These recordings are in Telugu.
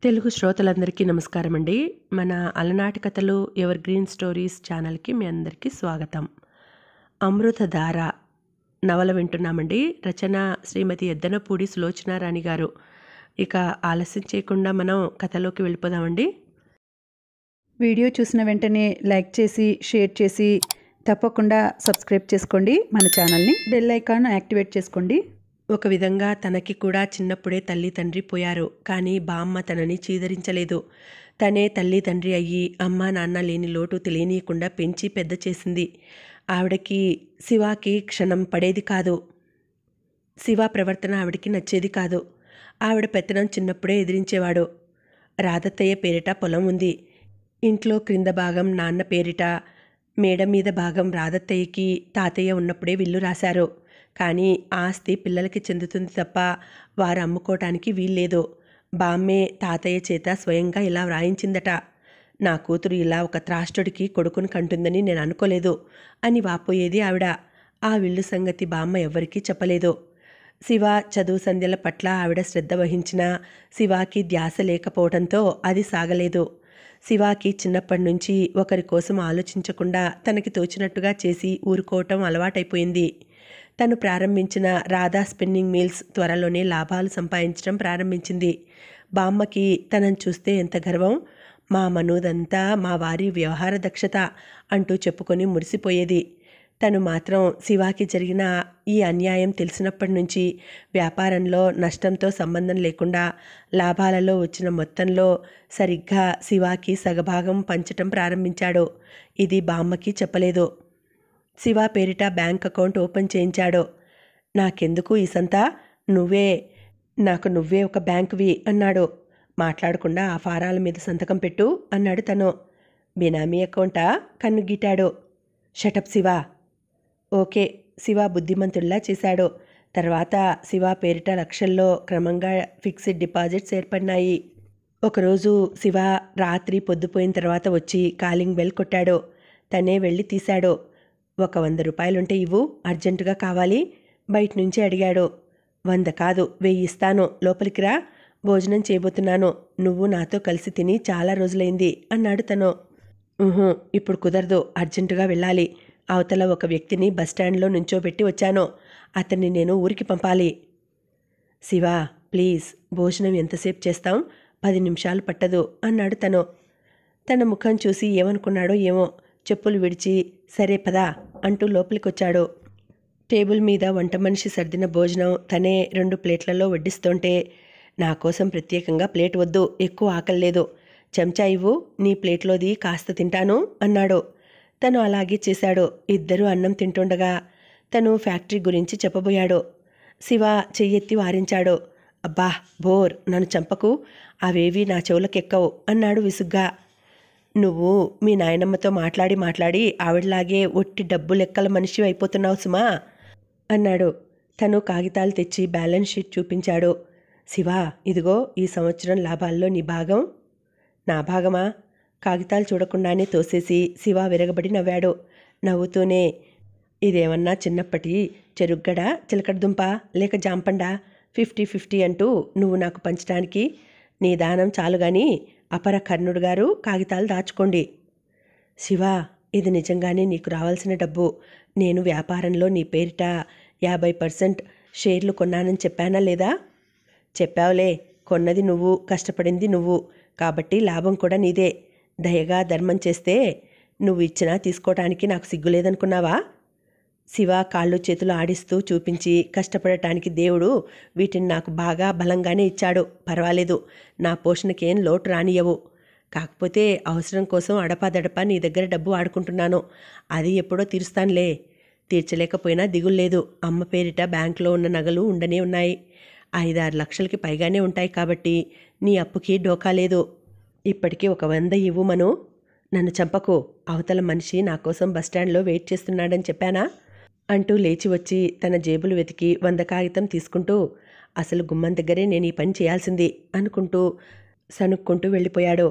తెలుగు శ్రోతలందరికీ నమస్కారం అండి. మన అలనాటి కథలు ఎవర్ గ్రీన్ స్టోరీస్ ఛానల్‌కి మీ అందరికీ స్వాగతం. అమృతధార నవల వింటున్నామండి. రచన శ్రీమతి ఎద్దనపూడి సులోచనారాణి గారు. ఇక ఆలస్యం చేయకుండా మనం కథలోకి వెళ్ళిపోదామండి. వీడియో చూసిన వెంటనే లైక్ చేసి, షేర్ చేసి తప్పకుండా సబ్స్క్రైబ్ చేసుకోండి మన ఛానల్ని. బెల్ ఐకాన్ యాక్టివేట్ చేసుకోండి. ఒక విధంగా తనకి కూడా చిన్నప్పుడే తల్లి తండ్రి పోయారు. కానీ బామ్మ తనని చీదరించలేదు. తనే తల్లి తండ్రి అయ్యి అమ్మా నాన్న లేని లోటు తెలియనీయకుండా పెంచి పెద్ద చేసింది. ఆవిడకి శివాకి క్షణం పడేది కాదు. శివ ప్రవర్తన ఆవిడకి నచ్చేది కాదు. ఆవిడ పెత్తనం చిన్నప్పుడే ఎదిరించేవాడు. రాధత్తయ్య పేరిట పొలం ఉంది. ఇంట్లో క్రింద భాగం నాన్న పేరిట, మేడ మీద భాగం రాధత్తయ్యకి తాతయ్య ఉన్నప్పుడే విల్లు రాశారు. కానీ ఆస్తి పిల్లలకి చెందుతుంది తప్ప వారు అమ్ముకోవటానికి వీల్లేదు. బామ్మే తాతయ్య చేత స్వయంగా ఇలా వ్రాయించిందట. నా కూతురు ఇలా ఒక త్రాష్టుడికి కొడుకుని కంటుందని నేను అనుకోలేదు అని వాపోయేది ఆవిడ. ఆ విల్లు సంగతి బామ్మ ఎవ్వరికీ చెప్పలేదు. శివ చదువు సంధ్యల పట్ల ఆవిడ శ్రద్ధ వహించినా శివాకి ధ్యాస లేకపోవడంతో అది సాగలేదు. శివాకి చిన్నప్పటి నుంచి ఒకరి కోసం ఆలోచించకుండా తనకి తోచినట్టుగా చేసి ఊరుకోవటం అలవాటైపోయింది. తను ప్రారంభించిన రాధా స్పిన్నింగ్ మిల్స్ త్వరలోనే లాభాలు సంపాదించడం ప్రారంభించింది. బామ్మకి తనని చూస్తే ఎంత గర్వం. మా మనోదంతా మా వారి వ్యవహార దక్షత అంటూ చెప్పుకొని మురిసిపోయేది. తను మాత్రం శివాకి జరిగిన ఈ అన్యాయం తెలిసినప్పటి నుంచి వ్యాపారంలో నష్టంతో సంబంధం లేకుండా లాభాలలో వచ్చిన మొత్తంలో సరిగ్గా శివాకి సగభాగం పంచటం ప్రారంభించాడు. ఇది బామ్మకి చెప్పలేదు. శివ పేరిట బ్యాంక్ అకౌంట్ ఓపెన్ చేయించాడు. నాకెందుకు ఈ సంతా, నువ్వే ఒక బ్యాంకువి అన్నాడు. మాట్లాడకుండా ఆ ఫారాల మీద సంతకం పెట్టు అన్నాడు తను. బినామీ అకౌంటా కన్ను గీటాడు. షటప్ శివ. ఓకే, శివ బుద్ధిమంతుల్లా చేశాడు. తర్వాత శివ పేరిట లక్షల్లో క్రమంగా ఫిక్స్డ్ డిపాజిట్స్ ఏర్పడినాయి. ఒకరోజు శివ రాత్రి పొద్దుపోయిన తర్వాత వచ్చి కాలింగ్ బెల్ కొట్టాడు. తనే వెళ్ళి తీశాడు. 100 రూపాయలుంటే ఇవ్వు, అర్జెంటుగా కావాలి బయట నుంచి అడిగాడు. 100 కాదు 1000 ఇస్తాను, లోపలికి రా, భోజనం చేయబోతున్నాను, నువ్వు నాతో కలిసి తిని చాలా రోజులైంది అన్నాడు తను. ఇప్పుడు కుదరదు, అర్జెంటుగా వెళ్ళాలి. అవతల ఒక వ్యక్తిని బస్టాండ్లో నుంచోబెట్టి వచ్చాను, అతన్ని నేను ఊరికి పంపాలి. శివ ప్లీజ్, భోజనం ఎంతసేపు చేస్తాం, 10 నిమిషాలు పట్టదు అన్నాడు తను. తన ముఖం చూసి ఏమనుకున్నాడో ఏమో, చెప్పులు విడిచి సరే పదా అంటూ లోపలికొచ్చాడు. టేబుల్ మీద వంట మనిషి సర్దిన భోజనం తనే 2 ప్లేట్లలో వడ్డిస్తుంటే, నా కోసం ప్రత్యేకంగా ప్లేట్ వద్దు, ఎక్కువ ఆకలిలేదు, చెంచా ఇవ్వు, నీ ప్లేట్లోది కాస్త తింటాను అన్నాడు. తను అలాగే చేశాడు. ఇద్దరూ అన్నం తింటుండగా తను ఫ్యాక్టరీ గురించి చెప్పబోయాడు. శివ చెయ్యెత్తి వారించాడు. అబ్బా బోర్, నన్ను చంపకు, అవేవి నా చెవులకెక్కవు అన్నాడు విసుగ్గా. నువ్వు మీ నాయనమ్మతో మాట్లాడి ఆవిడలాగే ఒట్టి డబ్బు లెక్కల మనిషి అయిపోతున్నావు సుమా అన్నాడు. తను కాగితాలు తెచ్చి బ్యాలెన్స్ షీట్ చూపించాడు. శివ, ఇదిగో ఈ సంవత్సరం లాభాల్లో నీ భాగం. నా భాగమా? కాగితాలు చూడకుండానే తోసేసి శివ విరగబడి నవ్వాడు. నవ్వుతూనే, ఇదేమన్నా చిన్నప్పటి చెరుగ్గడ, చిలకడదుంప లేక జాంపండా, 50-50 అంటూ నువ్వు నాకు పంచడానికి? నీ దానం చాలుగాని అపర కర్ణుడు గారు కాగితాలు దాచుకోండి. శివ, ఇది నిజంగానే నీకు రావాల్సిన డబ్బు. నేను వ్యాపారంలో నీ పేరిట 50% షేర్లు కొన్నానని చెప్పానా లేదా? చెప్పావులే, కొన్నది నువ్వు, కష్టపడింది నువ్వు, కాబట్టి లాభం కూడా నీదే. దయగా ధర్మం చేస్తే నువ్వు ఇచ్చినా తీసుకోవటానికి నాకు సిగ్గులేదనుకున్నావా? శివ కాళ్ళు చేతులు ఆడిస్తూ చూపించి, కష్టపడటానికి దేవుడు వీటిని నాకు బాగా బలంగానే ఇచ్చాడు, పర్వాలేదు, నా పోషణకేం లోటు రానియవు. కాకపోతే అవసరం కోసం అడపాదడపా నీ దగ్గర డబ్బు ఆడుకుంటున్నాను, అది ఎప్పుడో తీరుస్తానులే. తీర్చలేకపోయినా దిగుల్లేదు, అమ్మ పేరిట బ్యాంకులో ఉన్న నగలు ఉండనే ఉన్నాయి. 5-6 లక్షలకి పైగానే ఉంటాయి కాబట్టి నీ అప్పుకి డోకా లేదు. ఇప్పటికీ ఒక 100 ఇవ్వుమను. నన్ను చంపకు, అవతల మనిషి నా కోసం బస్టాండ్లో వెయిట్ చేస్తున్నాడని చెప్పానా అంటూ లేచి వచ్చి తన జేబులు వెతికి 100 కాగితం తీసుకుంటూ, అసలు గుమ్మం దగ్గరే నేను ఈ పని చేయాల్సింది అనుకుంటూ సనుక్కుంటూ వెళ్ళిపోయాడు.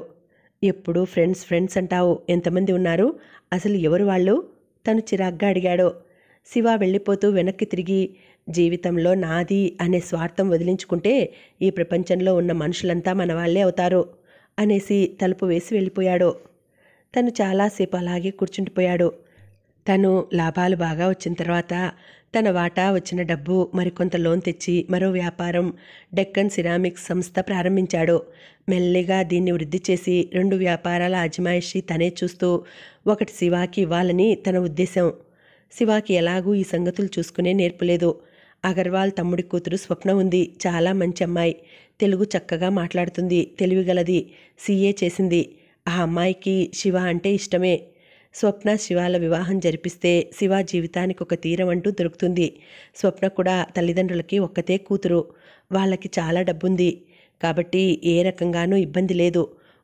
ఎప్పుడు ఫ్రెండ్స్ అంటావు, ఎంతమంది ఉన్నారు, అసలు ఎవరు వాళ్ళు? తను చిరాగ్గా అడిగాడు. శివ వెళ్ళిపోతూ వెనక్కి తిరిగి, జీవితంలో నాది అనే స్వార్థం వదిలించుకుంటే ఈ ప్రపంచంలో ఉన్న మనుషులంతా మన వాళ్ళే అవుతారు అనేసి తలుపు వేసి వెళ్ళిపోయాడు. తను చాలాసేపు అలాగే కూర్చుండిపోయాడు. తను లాభాలు బాగా వచ్చిన తర్వాత తన వాటా వచ్చిన డబ్బు మరికొంత లోన్ తెచ్చి మరో వ్యాపారం డెక్కన్ సిరామిక్స్ సంస్థ ప్రారంభించాడు. మెల్లిగా దీన్ని వృద్ధి చేసి 2 వ్యాపారాల అజమాయిషీ తనే చూస్తూ ఒకటి శివాకి ఇవ్వాలని తన ఉద్దేశం. శివాకి ఎలాగూ ఈ సంగతులు చూసుకునే నేర్పులేదు. అగర్వాల్ తమ్ముడి కూతురు స్వప్న ఉంది. చాలా మంచి అమ్మాయి. తెలుగు చక్కగా మాట్లాడుతుంది. తెలివిగలది. సీఏ చేసింది. ఆ అమ్మాయికి శివ అంటే ఇష్టమే. స్వప్న శివాల వివాహం జరిపిస్తే శివ జీవితానికి ఒక తీరం అంటూ దొరుకుతుంది. స్వప్న కూడా తల్లిదండ్రులకి ఒక్కతే కూతురు. వాళ్ళకి చాలా డబ్బుంది కాబట్టి ఏ రకంగానూ ఇబ్బంది లేదు.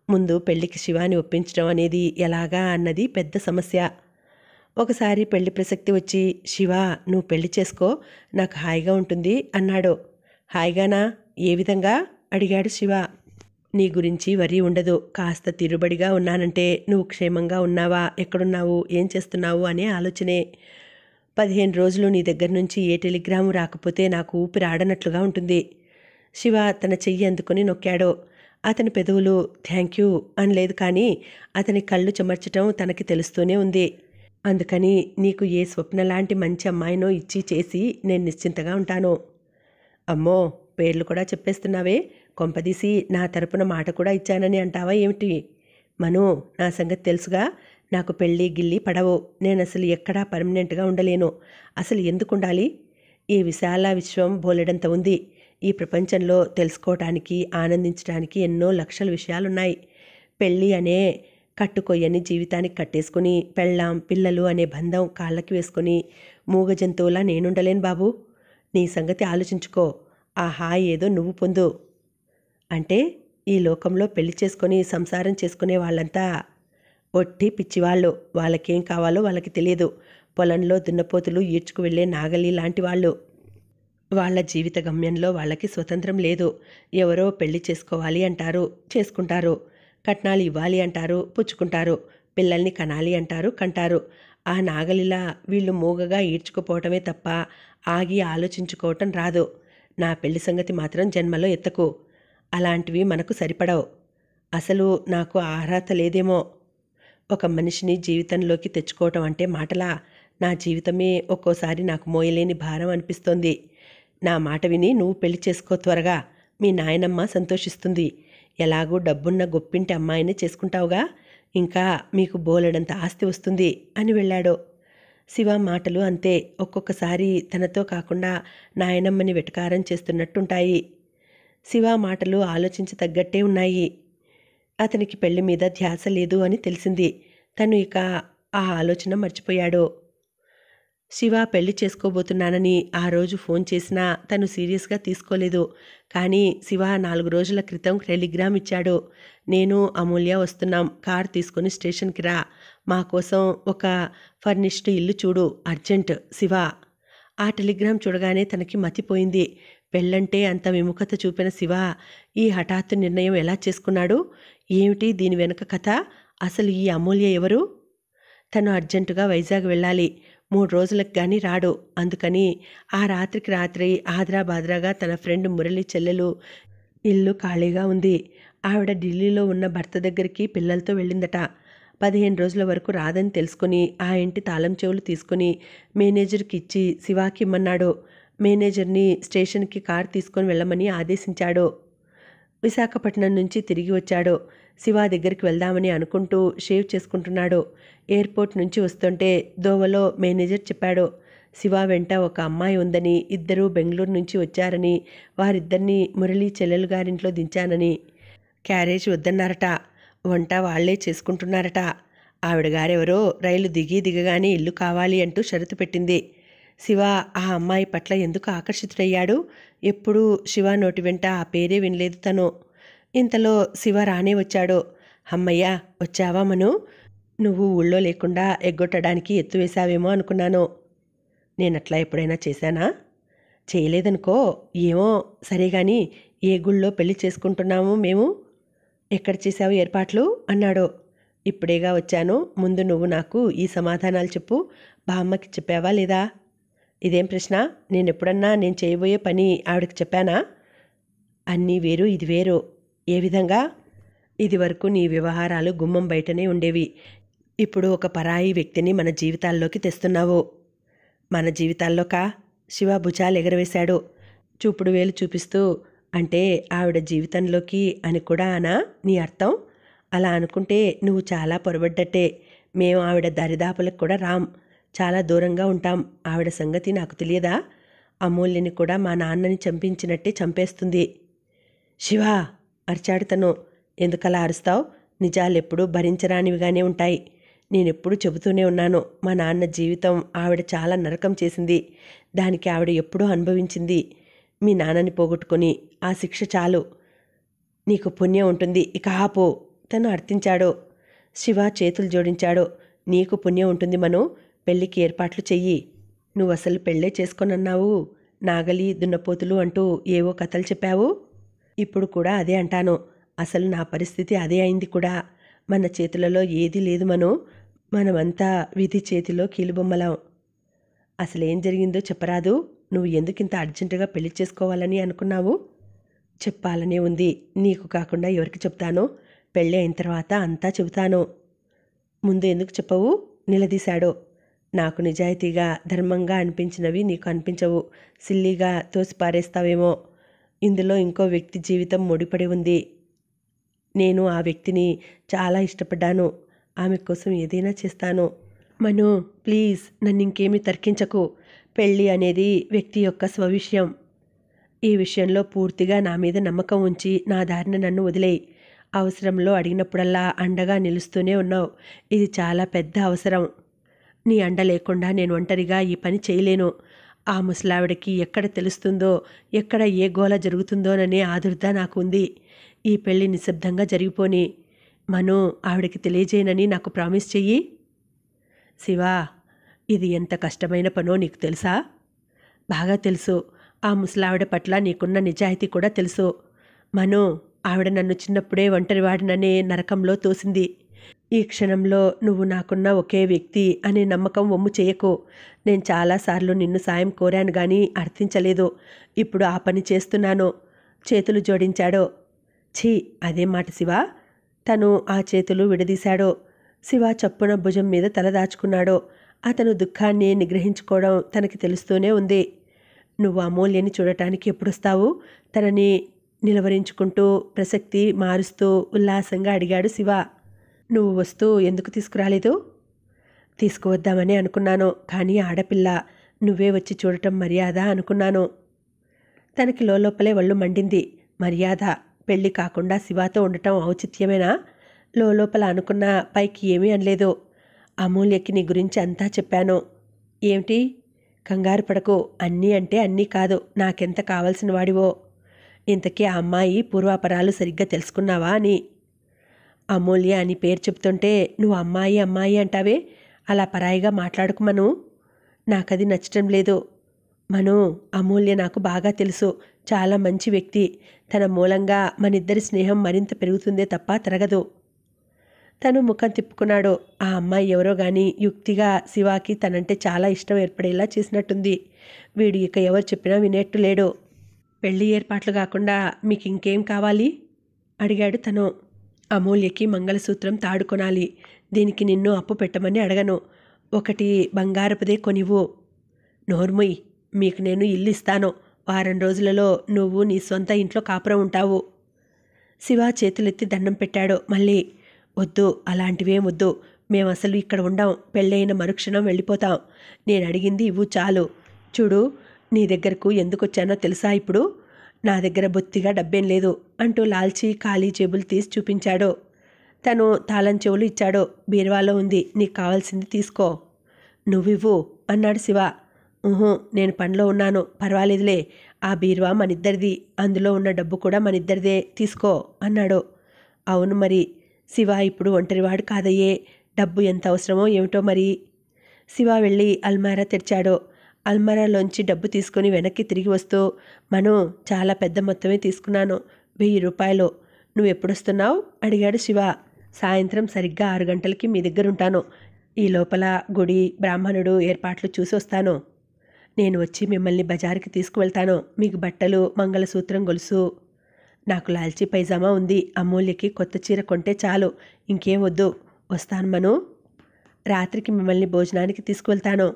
ముందు పెళ్లికి శివాని ఒప్పించడం అనేది ఎలాగా అన్నది పెద్ద సమస్య. ఒకసారి పెళ్లి ప్రసక్తి వచ్చి, శివ నువ్వు పెళ్లి చేసుకో, నాకు హాయిగా ఉంటుంది అన్నాడు. హాయిగానా? ఏ విధంగా అడిగాడు శివ. నీ గురించి వరి ఉండదు. కాస్త తిరుబడిగా ఉన్నానంటే నువ్వు క్షేమంగా ఉన్నావా, ఎక్కడున్నావు, ఏం చేస్తున్నావు అనే ఆలోచనే. 15 రోజులు నీ దగ్గర నుంచి ఏ టెలిగ్రాము రాకపోతే నాకు ఊపిరి ఆడనట్లుగా ఉంటుంది. శివ తన చెయ్యి అందుకుని నొక్కాడు. అతని పెదవులు థ్యాంక్ యూ అనలేదు, కానీ అతని కళ్ళు చెమర్చటం తనకి తెలుస్తూనే ఉంది. అందుకని నీకు ఏ స్వప్న లాంటి మంచి అమ్మాయినో ఇచ్చి చేసి నేను నిశ్చింతగా ఉంటాను. అమ్మో, పేర్లు కూడా చెప్పేస్తున్నావే. కొంపదీసి నా తరపున మాట కూడా ఇచ్చానని అంటావా ఏమిటి? మను, నా సంగతి తెలుసుగా. నాకు పెళ్ళి గిల్లి పడవు. నేను అసలు ఎక్కడా పర్మనెంట్గా ఉండలేను. అసలు ఎందుకు ఉండాలి? ఈ విశాల విశ్వం బోలెడంత ఉంది. ఈ ప్రపంచంలో తెలుసుకోవటానికి, ఆనందించడానికి ఎన్నో లక్షల విషయాలున్నాయి. పెళ్ళి అనే కట్టుకొయ్యని జీవితానికి కట్టేసుకుని పెళ్ళాం పిల్లలు అనే బంధం కాళ్ళకి వేసుకుని మూగ జంతువులా నేనుండలేను బాబు. నీ సంగతి ఆలోచించుకో. ఆ హాయి ఏదో నువ్వు పొందు. అంటే ఈ లోకంలో పెళ్లి చేసుకొని సంసారం చేసుకునే వాళ్ళంతా ఒట్టి పిచ్చివాళ్ళు. వాళ్ళకేం కావాలో వాళ్ళకి తెలియదు. పొలంలో దున్నపోతులు ఈడ్చుకు వెళ్ళే నాగలి లాంటి వాళ్ళు. వాళ్ళ జీవిత గమ్యంలో వాళ్ళకి స్వతంత్రం లేదు. ఎవరో పెళ్లి చేసుకోవాలి అంటారు, చేసుకుంటారు. కట్నాలు ఇవ్వాలి అంటారు, పుచ్చుకుంటారు. పిల్లల్ని కనాలి అంటారు, కంటారు. ఆ నాగలిలా వీళ్ళు మూగగా ఈడ్చుకుపోవటమే తప్ప ఆగి ఆలోచించుకోవటం రాదు. నా పెళ్లి సంగతి మాత్రం జన్మలో ఎత్తకు. అలాంటివి మనకు సరిపడవు. అసలు నాకు ఆ అర్హత లేదేమో. ఒక మనిషిని జీవితంలోకి తెచ్చుకోవటం అంటే మాటలా? నా జీవితమే ఒక్కోసారి నాకు మోయలేని భారం అనిపిస్తోంది. నా మాట విని నువ్వు పెళ్లి చేసుకో త్వరగా. మీ నాయనమ్మ సంతోషిస్తుంది. ఎలాగూ డబ్బున్న గొప్పింటి అమ్మాయిని చేసుకుంటావుగా. ఇంకా మీకు బోలెడంత ఆస్తి వస్తుంది అని వెళ్ళాడు. శివ మాటలు అంతే. ఒక్కొక్కసారి తనతో కాకుండా నాయనమ్మని వెటకారం చేస్తున్నట్టుంటాయి. శివ మాటలు ఆలోచించతగ్గట్టే ఉన్నాయి. అతనికి పెళ్లి మీద ధ్యాస లేదు అని తెలిసింది. తను ఇక ఆ ఆలోచన మర్చిపోయాడు. శివ పెళ్లి చేసుకోబోతున్నానని ఆ రోజు ఫోన్ చేసినా తను సీరియస్గా తీసుకోలేదు. కానీ శివ 4 రోజుల క్రితం టెలిగ్రామ్ ఇచ్చాడు. నేను అమూల్య వస్తున్నాం. కార్ తీసుకుని స్టేషన్కి రా. మా కోసం ఒక ఫర్నిష్డ్ ఇల్లు చూడు. అర్జెంట్ శివ. ఆ టెలిగ్రామ్ చూడగానే తనకి మతిపోయింది. పెళ్ళంటే అంత విముఖత చూపిన శివ ఈ హఠాత్తు నిర్ణయం ఎలా చేసుకున్నాడు? ఏమిటి దీని వెనుక కథ? అసలు ఈ అమూల్య ఎవరు? తను అర్జెంటుగా వైజాగ్ వెళ్ళాలి. 3 రోజులకు కానీ రాడు. అందుకని ఆ రాత్రికి రాత్రి ఆద్రాబాద్రాగా తన ఫ్రెండ్ మురళి చెల్లెలు ఇల్లు ఖాళీగా ఉంది. ఆవిడ ఢిల్లీలో ఉన్న భర్త దగ్గరికి పిల్లలతో వెళ్ళిందట. 15 రోజుల వరకు రాదని తెలుసుకుని ఆ ఇంటి తాళం చెవులు తీసుకుని మేనేజర్కి ఇచ్చి శివాకి ఇమ్మన్నాడు. మేనేజర్ని స్టేషన్కి కార్ తీసుకొని వెళ్ళమని ఆదేశించాడు. విశాఖపట్నం నుంచి తిరిగి వచ్చాడు. శివ దగ్గరికి వెళ్దామని అనుకుంటూ షేవ్ చేసుకుంటున్నాడు. ఎయిర్పోర్ట్ నుంచి వస్తుంటే దోవలో మేనేజర్ చెప్పాడు. శివ వెంట ఒక అమ్మాయి ఉందని, ఇద్దరూ బెంగళూరు నుంచి వచ్చారని, వారిద్దరినీ మురళి చెల్లెలు గారింట్లో దించానని. క్యారేజ్ వద్దన్నారట. వంట వాళ్లే చేసుకుంటున్నారట. ఆవిడ గారెవరో రైలు దిగగానే ఇల్లు కావాలి అంటూ షరతు పెట్టింది. శివ ఆ అమ్మాయి పట్ల ఎందుకు ఆకర్షితుడయ్యాడు? ఎప్పుడూ శివ నోటి వెంట ఆ పేరే వినలేదు తను. ఇంతలో శివ రానే వచ్చాడు. అమ్మయ్యా, వచ్చావా మను? నువ్వు ఊళ్ళో లేకుండా ఎగ్గొట్టడానికి ఎత్తువేశావేమో అనుకున్నాను. నేనట్లా ఎప్పుడైనా చేశానా? చేయలేదనుకో. ఏమో సరే గాని ఏ గుళ్ళో పెళ్లి చేసుకుంటున్నాము మేము? ఎక్కడ చేశావు ఏర్పాట్లు అన్నాడు. ఇప్పుడేగా వచ్చాను. ముందు నువ్వు నాకు ఈ సమాధానాలు చెప్పు. బామ్మకి చెప్పావా లేదా? ఇదేం ప్రశ్న? నేనెప్పుడన్నా నేను చేయబోయే పని ఆవిడకి చెప్పానా? అన్నీ వేరు, ఇది వేరు. ఏ విధంగా? ఇదివరకు నీ వ్యవహారాలు గుమ్మం బయటనే ఉండేవి. ఇప్పుడు ఒక పరాయి వ్యక్తిని మన జీవితాల్లోకి తెస్తున్నావు. మన జీవితాల్లోకా? శివ భుజాలు ఎగరవేశాడు. చూపుడు వేలు చూపిస్తూ. అంటే ఆవిడ జీవితంలోకి అని కూడా అనా నీ అర్థం? అలా అనుకుంటే నువ్వు చాలా పొరబడ్డట్టే. మేము ఆవిడ దరిదాపులకు కూడా రాం. చాలా దూరంగా ఉంటాం. ఆవిడ సంగతి నాకు తెలియదా? అమూల్యని కూడా మా నాన్నని చంపించినట్టే చంపేస్తుంది. శివా అరిచాడు తను. ఎందుకలా అరుస్తావు? నిజాలెప్పుడూ భరించరానివిగానే ఉంటాయి. నేనెప్పుడు చెబుతూనే ఉన్నాను. మా నాన్న జీవితం ఆవిడ చాలా నరకం చేసింది. దానికి ఆవిడ ఎప్పుడూ అనుభవించింది. మీ నాన్నని పోగొట్టుకొని ఆ శిక్ష చాలు. నీకు పుణ్యం ఉంటుంది. ఇక ఆపు. తను అర్థించాడు. శివ చేతులు జోడించాడు. నీకు పుణ్యం ఉంటుంది మను. పెళ్ళికి ఏర్పాట్లు చెయ్యి. నువ్వసలు పెళ్ళే చేసుకోనన్నావు. నాగలి దున్నపోతులు అంటూ ఏవో కథలు చెప్పావు. ఇప్పుడు కూడా అదే అంటాను. అసలు నా పరిస్థితి అదే అయింది కూడా. మన చేతులలో ఏదీ లేదు మను. మనమంతా విధి చేతిలో కీలుబొమ్మలం. అసలేం జరిగిందో చెప్పరాదు? నువ్వు ఎందుకింత అర్జెంటుగా పెళ్లి చేసుకోవాలని అనుకున్నావు? చెప్పాలనే ఉంది. నీకు కాకుండా ఎవరికి చెప్తాను? పెళ్ళి అయిన తర్వాత అంతా చెబుతాను. ముందు ఎందుకు చెప్పవు? నిలదీశాడు. నాకు నిజాయితీగా ధర్మంగా అనిపించినవి నీకు అనిపించవు. సిల్లీగా తోసిపారేస్తావేమో. ఇందులో ఇంకో వ్యక్తి జీవితం ముడిపడి ఉంది. నేను ఆ వ్యక్తిని చాలా ఇష్టపడ్డాను. ఆమె కోసం ఏదైనా చేస్తాను. మను ప్లీజ్ నన్ను ఇంకేమీ తర్కించకు. పెళ్ళి అనేది వ్యక్తి యొక్క స్వవిషయం. ఈ విషయంలో పూర్తిగా నా మీద నమ్మకం ఉంచి నా దారిన నన్ను వదిలేయి. అవసరంలో అడిగినప్పుడల్లా అండగా నిలుస్తూనే ఉన్నావు. ఇది చాలా పెద్ద అవసరం. నీ అండ లేకుండా నేను ఒంటరిగా ఈ పని చేయలేను. ఆ ముసలావిడకి ఎక్కడ తెలుస్తుందో, ఎక్కడ ఏ గోల జరుగుతుందోననే ఆదుర్ద నాకు ఉంది. ఈ పెళ్ళి నిశ్శబ్దంగా జరిగిపోని. మను ఆవిడకి తెలియజేయనని నాకు ప్రామిస్ చెయ్యి. శివా ఇది ఎంత కష్టమైన పనో నీకు తెలుసా? బాగా తెలుసు. ఆ ముసలావిడ పట్ల నీకున్న నిజాయితీ కూడా తెలుసు. మను ఆవిడ నన్ను చిన్నప్పుడే ఒంటరివాడిననే నరకంలో తోసింది. ఈ క్షణంలో నువ్వు నాకున్న ఒకే వ్యక్తి అనే నమ్మకం వమ్ము చేయకు. నేను చాలాసార్లు నిన్ను సాయం కోరాను గానీ అర్థించలేదు. ఇప్పుడు ఆ పని చేస్తున్నాను. చేతులు జోడించాడు. ఛీ అదే మాట శివ. తను ఆ చేతులు విడదీశాడు. శివ చప్పున భుజం మీద తల దాచుకున్నాడు. అతను దుఃఖాన్ని నిగ్రహించుకోవడం తనకి తెలుస్తూనే ఉంది. నువ్వు అమూల్యని చూడటానికి ఎప్పుడొస్తావు? తనని నిలవరించుకుంటూ ప్రసక్తి మారుస్తూ ఉల్లాసంగా అడిగాడు శివ. నువ్వు వస్తూ ఎందుకు తీసుకురాలేదు? తీసుకువద్దామని అనుకున్నాను. కానీ ఆడపిల్ల నువ్వే వచ్చి చూడటం మర్యాద అనుకున్నాను. తనకి లోపలే ఒళ్ళు మండింది. మర్యాద? పెళ్ళి కాకుండా శివాతో ఉండటం ఔచిత్యమేనా? లోపల అనుకున్న పైకి ఏమీ అనలేదు. అమూల్యకి నీ గురించి అంతా చెప్పాను. ఏమిటి? కంగారు పడకు. అన్నీ అంటే అన్నీ కాదు. నాకెంత కావలసిన వాడివో. ఇంతకీ ఆ అమ్మాయి పూర్వాపరాలు సరిగ్గా తెలుసుకున్నావా అని. అమూల్య అని పేరు చెప్తుంటే నువ్వు అమ్మాయి అమ్మాయి అంటావే. అలా పరాయిగా మాట్లాడుకుమను. నాకది నచ్చటం లేదు. మను అమూల్య నాకు బాగా తెలుసు. చాలా మంచి వ్యక్తి. తన మూలంగా మనిద్దరి స్నేహం మరింత పెరుగుతుందే తప్ప తరగదు. తను ముఖం తిప్పుకున్నాడు. ఆ అమ్మాయి ఎవరో గాని యుక్తిగా శివాకి తనంటే చాలా ఇష్టం ఏర్పడేలా చేసినట్టుంది. వీడు ఇక ఎవరు చెప్పినా వినేట్టు లేడు. పెళ్లి ఏర్పాట్లు కాకుండా మీకు ఇంకేం కావాలి? అడిగాడు తను. అమూల్యకి మంగళసూత్రం తాడు కొనాలి. దీనికి నిన్ను అప్పు పెట్టమని అడగను. ఒకటి బంగారపుదే కొనివ్వు. నోర్ముయ్. మీకు నేను ఇల్లు ఇస్తాను. వారం రోజులలో నువ్వు నీ సొంత ఇంట్లో కాపురం ఉంటావు. శివ చేతులెత్తి దండం పెట్టాడు. మళ్ళీ వద్దు, అలాంటివేం వద్దు. మేము అసలు ఇక్కడ ఉండం. పెళ్ళైన మరుక్షణం వెళ్ళిపోతాం. నేను అడిగింది ఇవ్వు చాలు. చూడు, నీ దగ్గరకు ఎందుకు వచ్చానో తెలుసా ఇప్పుడు? నా దగ్గర బొత్తిగా డబ్బేం లేదు అంటూ లాల్చి ఖాళీ జేబులు తీసి చూపించాడు. తను తాళం చెవులు ఇచ్చాడు. బీరువాలో ఉంది. నీకు కావాల్సింది తీసుకో. నువ్వివ్వు అన్నాడు శివ. నేను పనిలో ఉన్నాను. పర్వాలేదులే. ఆ బీరువా మనిద్దరిది. అందులో ఉన్న డబ్బు కూడా మనిద్దరిదే. తీసుకో అన్నాడు. అవును మరి. శివ ఇప్పుడు ఒంటరివాడు కాదయ్యే. డబ్బు ఎంత అవసరమో ఏమిటో మరి. శివ వెళ్ళి అల్మారా తెరిచాడు. అల్మారాలోంచి డబ్బు తీసుకుని వెనక్కి తిరిగి వస్తూ, మను చాలా పెద్ద మొత్తమే తీసుకున్నాను. 1000 రూపాయలు. నువ్వెప్పుడొస్తున్నావు? అడిగాడు శివ. సాయంత్రం సరిగ్గా 6 గంటలకి మీ దగ్గరుంటాను. ఈ లోపల గుడి బ్రాహ్మణుడు ఏర్పాట్లు చూసి వస్తాను. నేను వచ్చి మిమ్మల్ని బజారుకి తీసుకువెళ్తాను. మీకు బట్టలు, మంగళసూత్రం, గొలుసు. నాకు లాల్చీ పైజామా ఉంది. అమూల్యకి కొత్త చీర కొంటే చాలు, ఇంకేం వద్దు. వస్తాను మను. రాత్రికి మిమ్మల్ని భోజనానికి తీసుకువెళ్తాను.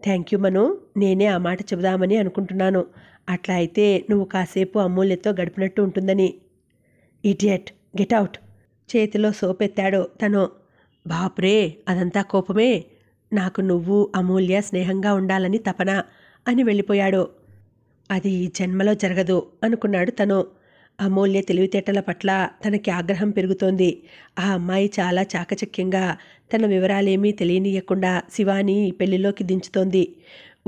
థ్యాంక్ యూ మను. నేనే ఆ మాట చెబుదామని అనుకుంటున్నాను. అట్లా అయితే నువ్వు కాసేపు అమూల్యతో గడిపినట్టు ఉంటుందని. Idiot, get out. చేతిలో సోపెత్తాడు తను. బాప్రే, అదంతా కోపమే. నాకు నువ్వు అమూల్య స్నేహంగా ఉండాలని తపన అని వెళ్ళిపోయాడు. అది ఈ జన్మలో జరగదు అనుకున్నాడు తను. అమూల్య తెలివితేటల పట్ల తనకి ఆగ్రహం పెరుగుతోంది. ఆ అమ్మాయి చాలా చాకచక్యంగా తన వివరాలేమీ తెలియనీయకుండా శివాని పెళ్లిలోకి దించుతోంది.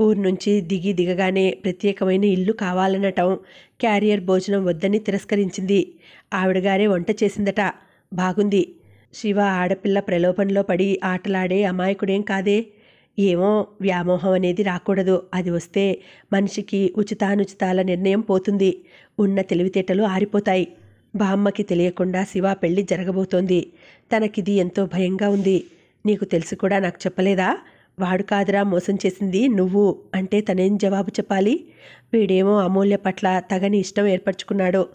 ఊరు నుంచి దిగగానే ప్రత్యేకమైన ఇల్లు కావాలనటం, క్యారియర్ భోజనం వద్దని తిరస్కరించింది. ఆవిడగారే వంట చేసిందట. బాగుంది. శివ ఆడపిల్ల ప్రలోభంలో పడి ఆటలాడే అమాయకుడేం కాదే. ఏమో, వ్యామోహం అనేది రాకూడదు. అది వస్తే మనిషికి ఉచితానుచితాల నిర్ణయం పోతుంది. ఉన్న తెలివితేటలు ఆరిపోతాయి. బామ్మకి తెలియకుండా శివ పెళ్లి జరగబోతోంది. తనకిది ఎంతో భయంగా ఉంది. నీకు తెలిసి కూడా నాకు చెప్పలేదా? వాడు కాదురా మోసం చేసింది, నువ్వు అంటే తనేం జవాబు చెప్పాలి? వీడేమో అమూల్య పట్ల తగని ఇష్టం ఏర్పరచుకున్నాడు.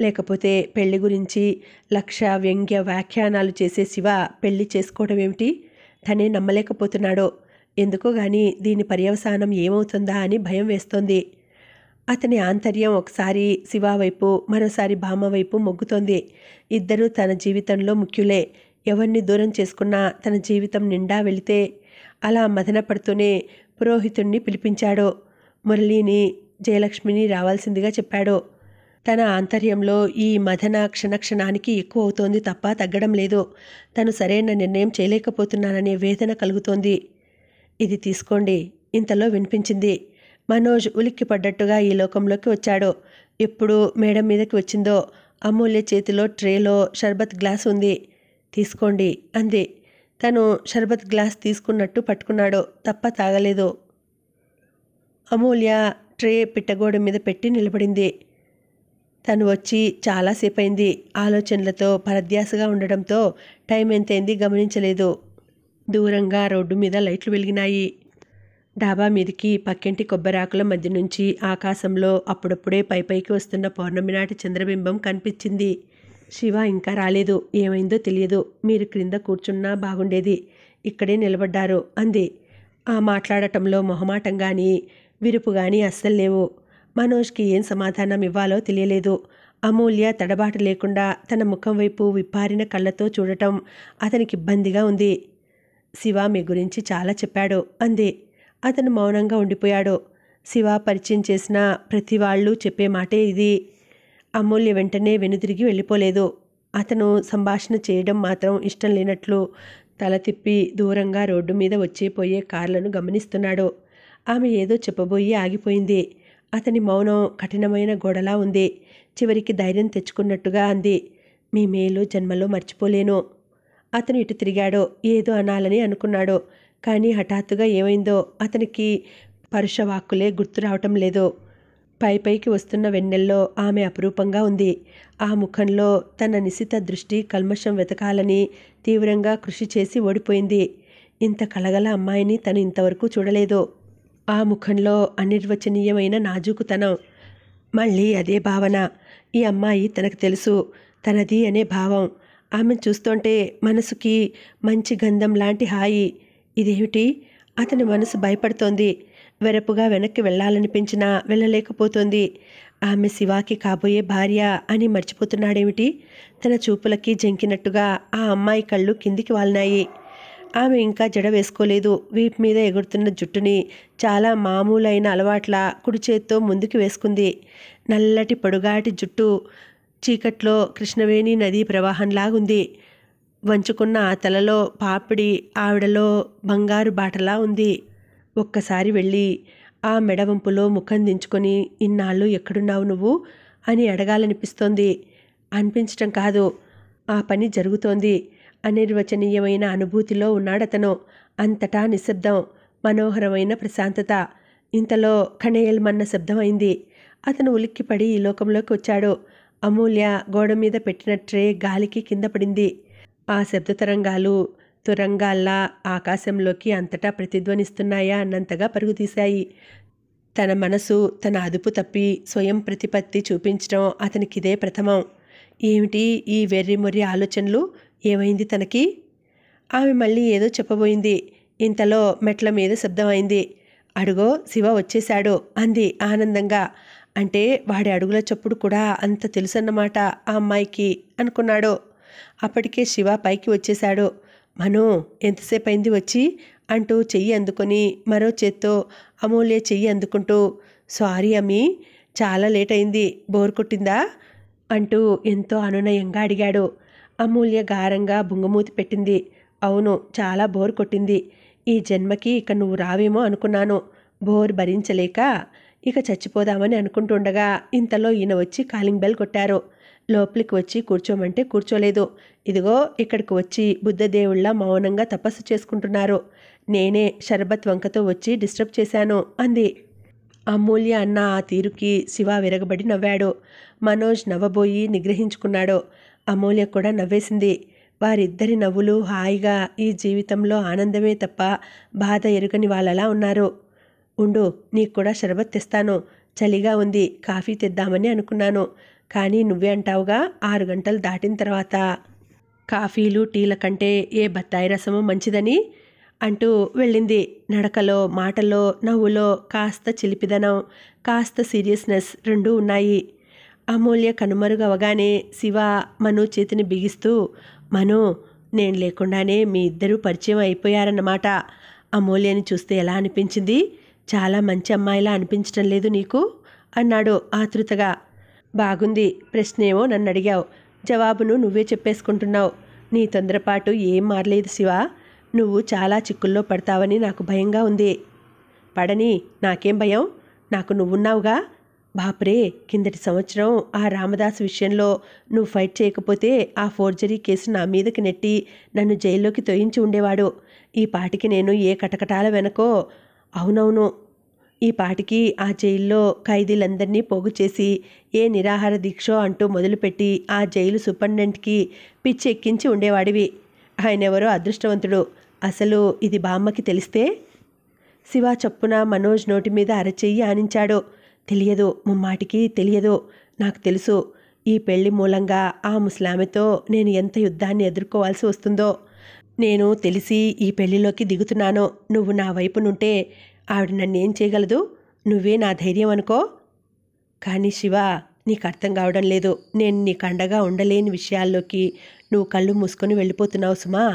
లేకపోతే పెళ్లి గురించి లక్ష వ్యంగ్య వ్యాఖ్యానాలు చేసే శివ పెళ్లి చేసుకోవడం ఏమిటి? తనే నమ్మలేకపోతున్నాడు. ఎందుకో గాని దీని పర్యవసానం ఏమవుతుందా అని భయం వేస్తోంది. అతని ఆంతర్యం ఒకసారి శివ వైపు, మరోసారి బామ్మ వైపు మొగ్గుతోంది. ఇద్దరూ తన జీవితంలో ముఖ్యులే. ఎవరిని దూరం చేసుకున్నా తన జీవితం నిండా వెళితే. అలా మదన పడుతూనే పురోహితుణ్ణి పిలిపించాడు. మురళిని, జయలక్ష్మిని రావాల్సిందిగా చెప్పాడు. తన ఆంతర్యంలో ఈ మదన క్షణక్షణానికి ఎక్కువ అవుతోంది తప్ప తగ్గడం లేదు. తను సరైన నిర్ణయం చేయలేకపోతున్నాననే వేదన కలుగుతోంది. ఇది తీసుకోండి. ఇంతలో వినిపించింది. మనోజ్ ఉలిక్కిపడ్డట్టుగా ఈ లోకంలోకి వచ్చాడు. ఎప్పుడు మేడం మీదకి వచ్చిందో అమూల్య చేతిలో ట్రేలో షర్బత్ గ్లాస్ ఉంది. తీసుకోండి అంది. తను షర్బత్ గ్లాస్ తీసుకున్నట్టు పట్టుకున్నాడు తప్ప తాగలేదు. అమూల్య ట్రే పిట్టగోడ మీద పెట్టి నిలబడింది. తను వచ్చి చాలాసేపు అయింది. ఆలోచనలతో పరధ్యాసగా ఉండడంతో టైం ఎంతైంది గమనించలేదు. దూరంగా రోడ్డు మీద లైట్లు వెలిగినాయి. డాబా మీదికి పక్కింటి కొబ్బరాకుల మధ్య నుంచి ఆకాశంలో అప్పుడప్పుడే పైకి వస్తున్న పౌర్ణమి నాటి చంద్రబింబం కనిపించింది. శివ ఇంకా రాలేదు. ఏమైందో తెలియదు. మీరు క్రింద కూర్చున్నా బాగుండేది. ఇక్కడే నిలబడ్డారు అంది. ఆ మాట్లాడటంలో మొహమాటం కానీ విరుపు కానీ అస్సలు లేవు. మనోజ్కి ఏం సమాధానం ఇవ్వాలో తెలియలేదు. అమూల్య తడబాటు లేకుండా తన ముఖం వైపు విప్పారిన కళ్ళతో చూడటం అతనికి ఇబ్బందిగా ఉంది. శివ మీ గురించి చాలా చెప్పాడు అంది. అతను మౌనంగా ఉండిపోయాడు. శివ పరిచయం చేసిన ప్రతి వాళ్ళు చెప్పే మాటే ఇది. అమూల్య వెంటనే వెనుదిరిగి వెళ్ళిపోలేదు. అతను సంభాషణ చేయడం మాత్రం ఇష్టం లేనట్లు తల తిప్పి దూరంగా రోడ్డు మీద వచ్చేపోయే కార్లను గమనిస్తున్నాడు. ఆమె ఏదో చెప్పబోయి ఆగిపోయింది. అతని మౌనం కఠినమైన గోడలా ఉంది. చివరికి ధైర్యం తెచ్చుకున్నట్టుగా అంది. మీ మేలు జన్మలో మర్చిపోలేను. అతను ఇటు తిరిగాడు. ఏదో అనాలని అనుకున్నాడు. కానీ హఠాత్తుగా ఏమైందో అతనికి పరుషవాక్కులే గుర్తు రావటం లేదు. పైకి వస్తున్న వెన్నెల్లో ఆమె అపురూపంగా ఉంది. ఆ ముఖంలో తన నిశిత దృష్టి కల్మషం వెతకాలని తీవ్రంగా కృషి చేసి ఓడిపోయింది. ఇంత కలగల అమ్మాయిని తను ఇంతవరకు చూడలేదు. ఆ ముఖంలో అనిర్వచనీయమైన నాజూకుతనం. మళ్ళీ అదే భావన. ఈ అమ్మాయి తనకు తెలుసు, తనది అనే భావం. ఆమెను చూస్తుంటే మనసుకి మంచి గంధం లాంటి హాయి. ఇదేమిటి? అతని మనసు భయపడుతోంది. వెరపుగా వెనక్కి వెళ్ళాలనిపించినా వెళ్ళలేకపోతోంది. ఆమె శివాకి కాబోయే భార్య అని మర్చిపోతున్నాడేమిటి? తన చూపులకి జంకినట్టుగా ఆ అమ్మాయి కళ్ళు కిందికి వాలినాయి. ఆమె ఇంకా జడ వేసుకోలేదు. వీపు మీద ఎగురుతున్న జుట్టుని చాలా మామూలైన అలవాట్ల కుడి చేత్తో ముందుకు వేసుకుంది. నల్లటి పొడుగాటి జుట్టు చీకట్లో కృష్ణవేణి నదీ ప్రవాహంలాగుంది. వంచుకున్న ఆ తలలో పాపిడి ఆవిడలో బంగారు బాటలా ఉంది. ఒక్కసారి వెళ్ళి ఆ మెడవంపులో ముఖం దించుకొని ఇన్నాళ్ళు ఎక్కడున్నావు నువ్వు అని అడగాలనిపిస్తోంది. అనిపించటం కాదు, ఆ పని జరుగుతోంది. అనిర్వచనీయమైన అనుభూతిలో ఉన్నాడతను. అంతటా నిశ్శబ్దం, మనోహరమైన ప్రశాంతత. ఇంతలో ఖణేల్మన్న శబ్దం అయింది. అతను ఉలిక్కిపడి ఈ లోకంలోకి వచ్చాడు. అమూల్య గోడ మీద పెట్టిన ట్రే గాలికి కింద పడింది. ఆ శబ్ద తరంగాలు తురంగాల్లా ఆకాశంలోకి అంతటా ప్రతిధ్వనిస్తున్నాయా అన్నంతగా పరుగుతీశాయి. తన మనసు తన అదుపు తప్పి స్వయం ప్రతిపత్తి చూపించడం అతనికిదే ప్రథమం. ఏమిటి ఈ వెర్రిమొర్రి ఆలోచనలు? ఏమైంది తనకి? ఆమె మళ్ళీ ఏదో చెప్పబోయింది. ఇంతలో మెట్ల మీద శబ్దమైంది. అడుగో శివ వచ్చేశాడు అంది ఆనందంగా. అంటే వాడి అడుగుల చప్పుడు కూడా అంత తెలుసన్నమాట ఆ అమ్మాయికి అనుకున్నాడు. అప్పటికే శివ పైకి వచ్చేశాడు. మను, ఎంతసేపు అయింది వచ్చి అంటూ చెయ్యి అందుకొని మరో చేత్తో అమూల్య చెయ్యి అందుకుంటూ, సారీ అమ్మీ, చాలా లేట్ అయింది, బోర్ కొట్టిందా అంటూ ఎంతో అనునయంగా అడిగాడు. అమూల్య గారంగా బుంగమూతి పెట్టింది. అవును, చాలా బోర్ కొట్టింది. ఈ జన్మకి ఇక నువ్వు రావేమో అనుకున్నాను. బోర్ భరించలేక ఇక చచ్చిపోదామని అనుకుంటుండగా ఇంతలో ఈయన వచ్చి కాలింగ్ బెల్ కొట్టారు. లోపలికి వచ్చి కూర్చోమంటే కూర్చోలేదు. ఇదిగో ఇక్కడికి వచ్చి బుద్ధదేవుళ్ళ మౌనంగా తపస్సు చేసుకుంటున్నారు. నేనే షర్బత్ వంకతో వచ్చి డిస్టర్బ్ చేశాను అంది. అమూల్య అన్న ఆ తీరుకి శివ విరగబడి నవ్వాడు. మనోజ్ నవ్వబోయి నిగ్రహించుకున్నాడు. అమూల్య కూడా నవ్వేసింది. వారిద్దరి నవ్వులు హాయిగా ఈ జీవితంలో ఆనందమే తప్ప బాధ ఎరుగని వాళ్ళలా ఉన్నారు. ఉండు, నీకు కూడా షర్బత్ తెస్తాను. చలిగా ఉంది, కాఫీ తెద్దామని అనుకున్నాను. కానీ నువ్వే అంటావుగా 6 గంటలు దాటిన తర్వాత కాఫీలు టీల కంటే ఏ బత్తాయి రసము మంచిదని అంటూ వెళ్ళింది. నడకలో, మాటలో, నవ్వులో కాస్త చిలిపిదనం, కాస్త సీరియస్నెస్ రెండూ ఉన్నాయి. అమూల్య కనుమరుగవగానే శివ మను చేతిని బిగిస్తూ, మను, నేను లేకుండానే మీ ఇద్దరూ పరిచయం అయిపోయారన్నమాట. అమూల్యని చూస్తే ఎలా అనిపించింది? చాలా మంచి అమ్మాయిలా అనిపించటం లేదు నీకు అన్నాడు ఆతృతగా. బాగుంది. ప్రశ్నేమో నన్ను అడిగావు, జవాబును నువ్వే చెప్పేసుకుంటున్నావు. నీ తొందరపాటు ఏం మారలేదు శివ. నువ్వు చాలా చిక్కుల్లో పడతావని నాకు భయంగా ఉంది. పడని, నాకేం భయం? నాకు నువ్వున్నావుగా. బాప్రే, కిందటి సంవత్సరం ఆ రామదాస్ విషయంలో నువ్వు ఫైట్ చేయకపోతే ఆ ఫోర్జరీ కేసు నా మీదకి నెట్టి నన్ను జైల్లోకి తొయించి ఉండేవాడు. ఈ పాటికి నేను ఏ కటకటాల వెనకో. అవునవును, ఈ పాటికి ఆ జైల్లో ఖైదీలందరినీ పోగు చేసి ఏ నిరాహార దీక్షో అంటూ మొదలుపెట్టి ఆ జైలు సూపరింటెండెంట్కి పిచ్చి ఎక్కించి ఉండేవాడివి. ఆయనెవరో అదృష్టవంతుడు. అసలు ఇది బామ్మకి తెలిస్తే? శివ చప్పున మనోజ్ నోటి మీద అరచెయ్యి ఆనించాడు. తెలియదు, ముమ్మాటికి తెలియదు. నాకు తెలుసు. ఈ పెళ్లి మూలంగా ఆ ముస్లామెతో నేను ఎంత యుద్ధాన్ని ఎదుర్కోవాల్సి వస్తుందో. నేను తెలిసి ఈ పెళ్లిలోకి దిగుతున్నాను. నువ్వు నా వైపు నుంటే ఆవిడ నన్నేం చేయగలదు? నువ్వే నా ధైర్యం అనుకో. కానీ శివ, నీకు అర్థం కావడం లేదు. నేను నీకు అండగా ఉండలేని విషయాల్లోకి నువ్వు కళ్ళు మూసుకొని వెళ్ళిపోతున్నావు సుమా.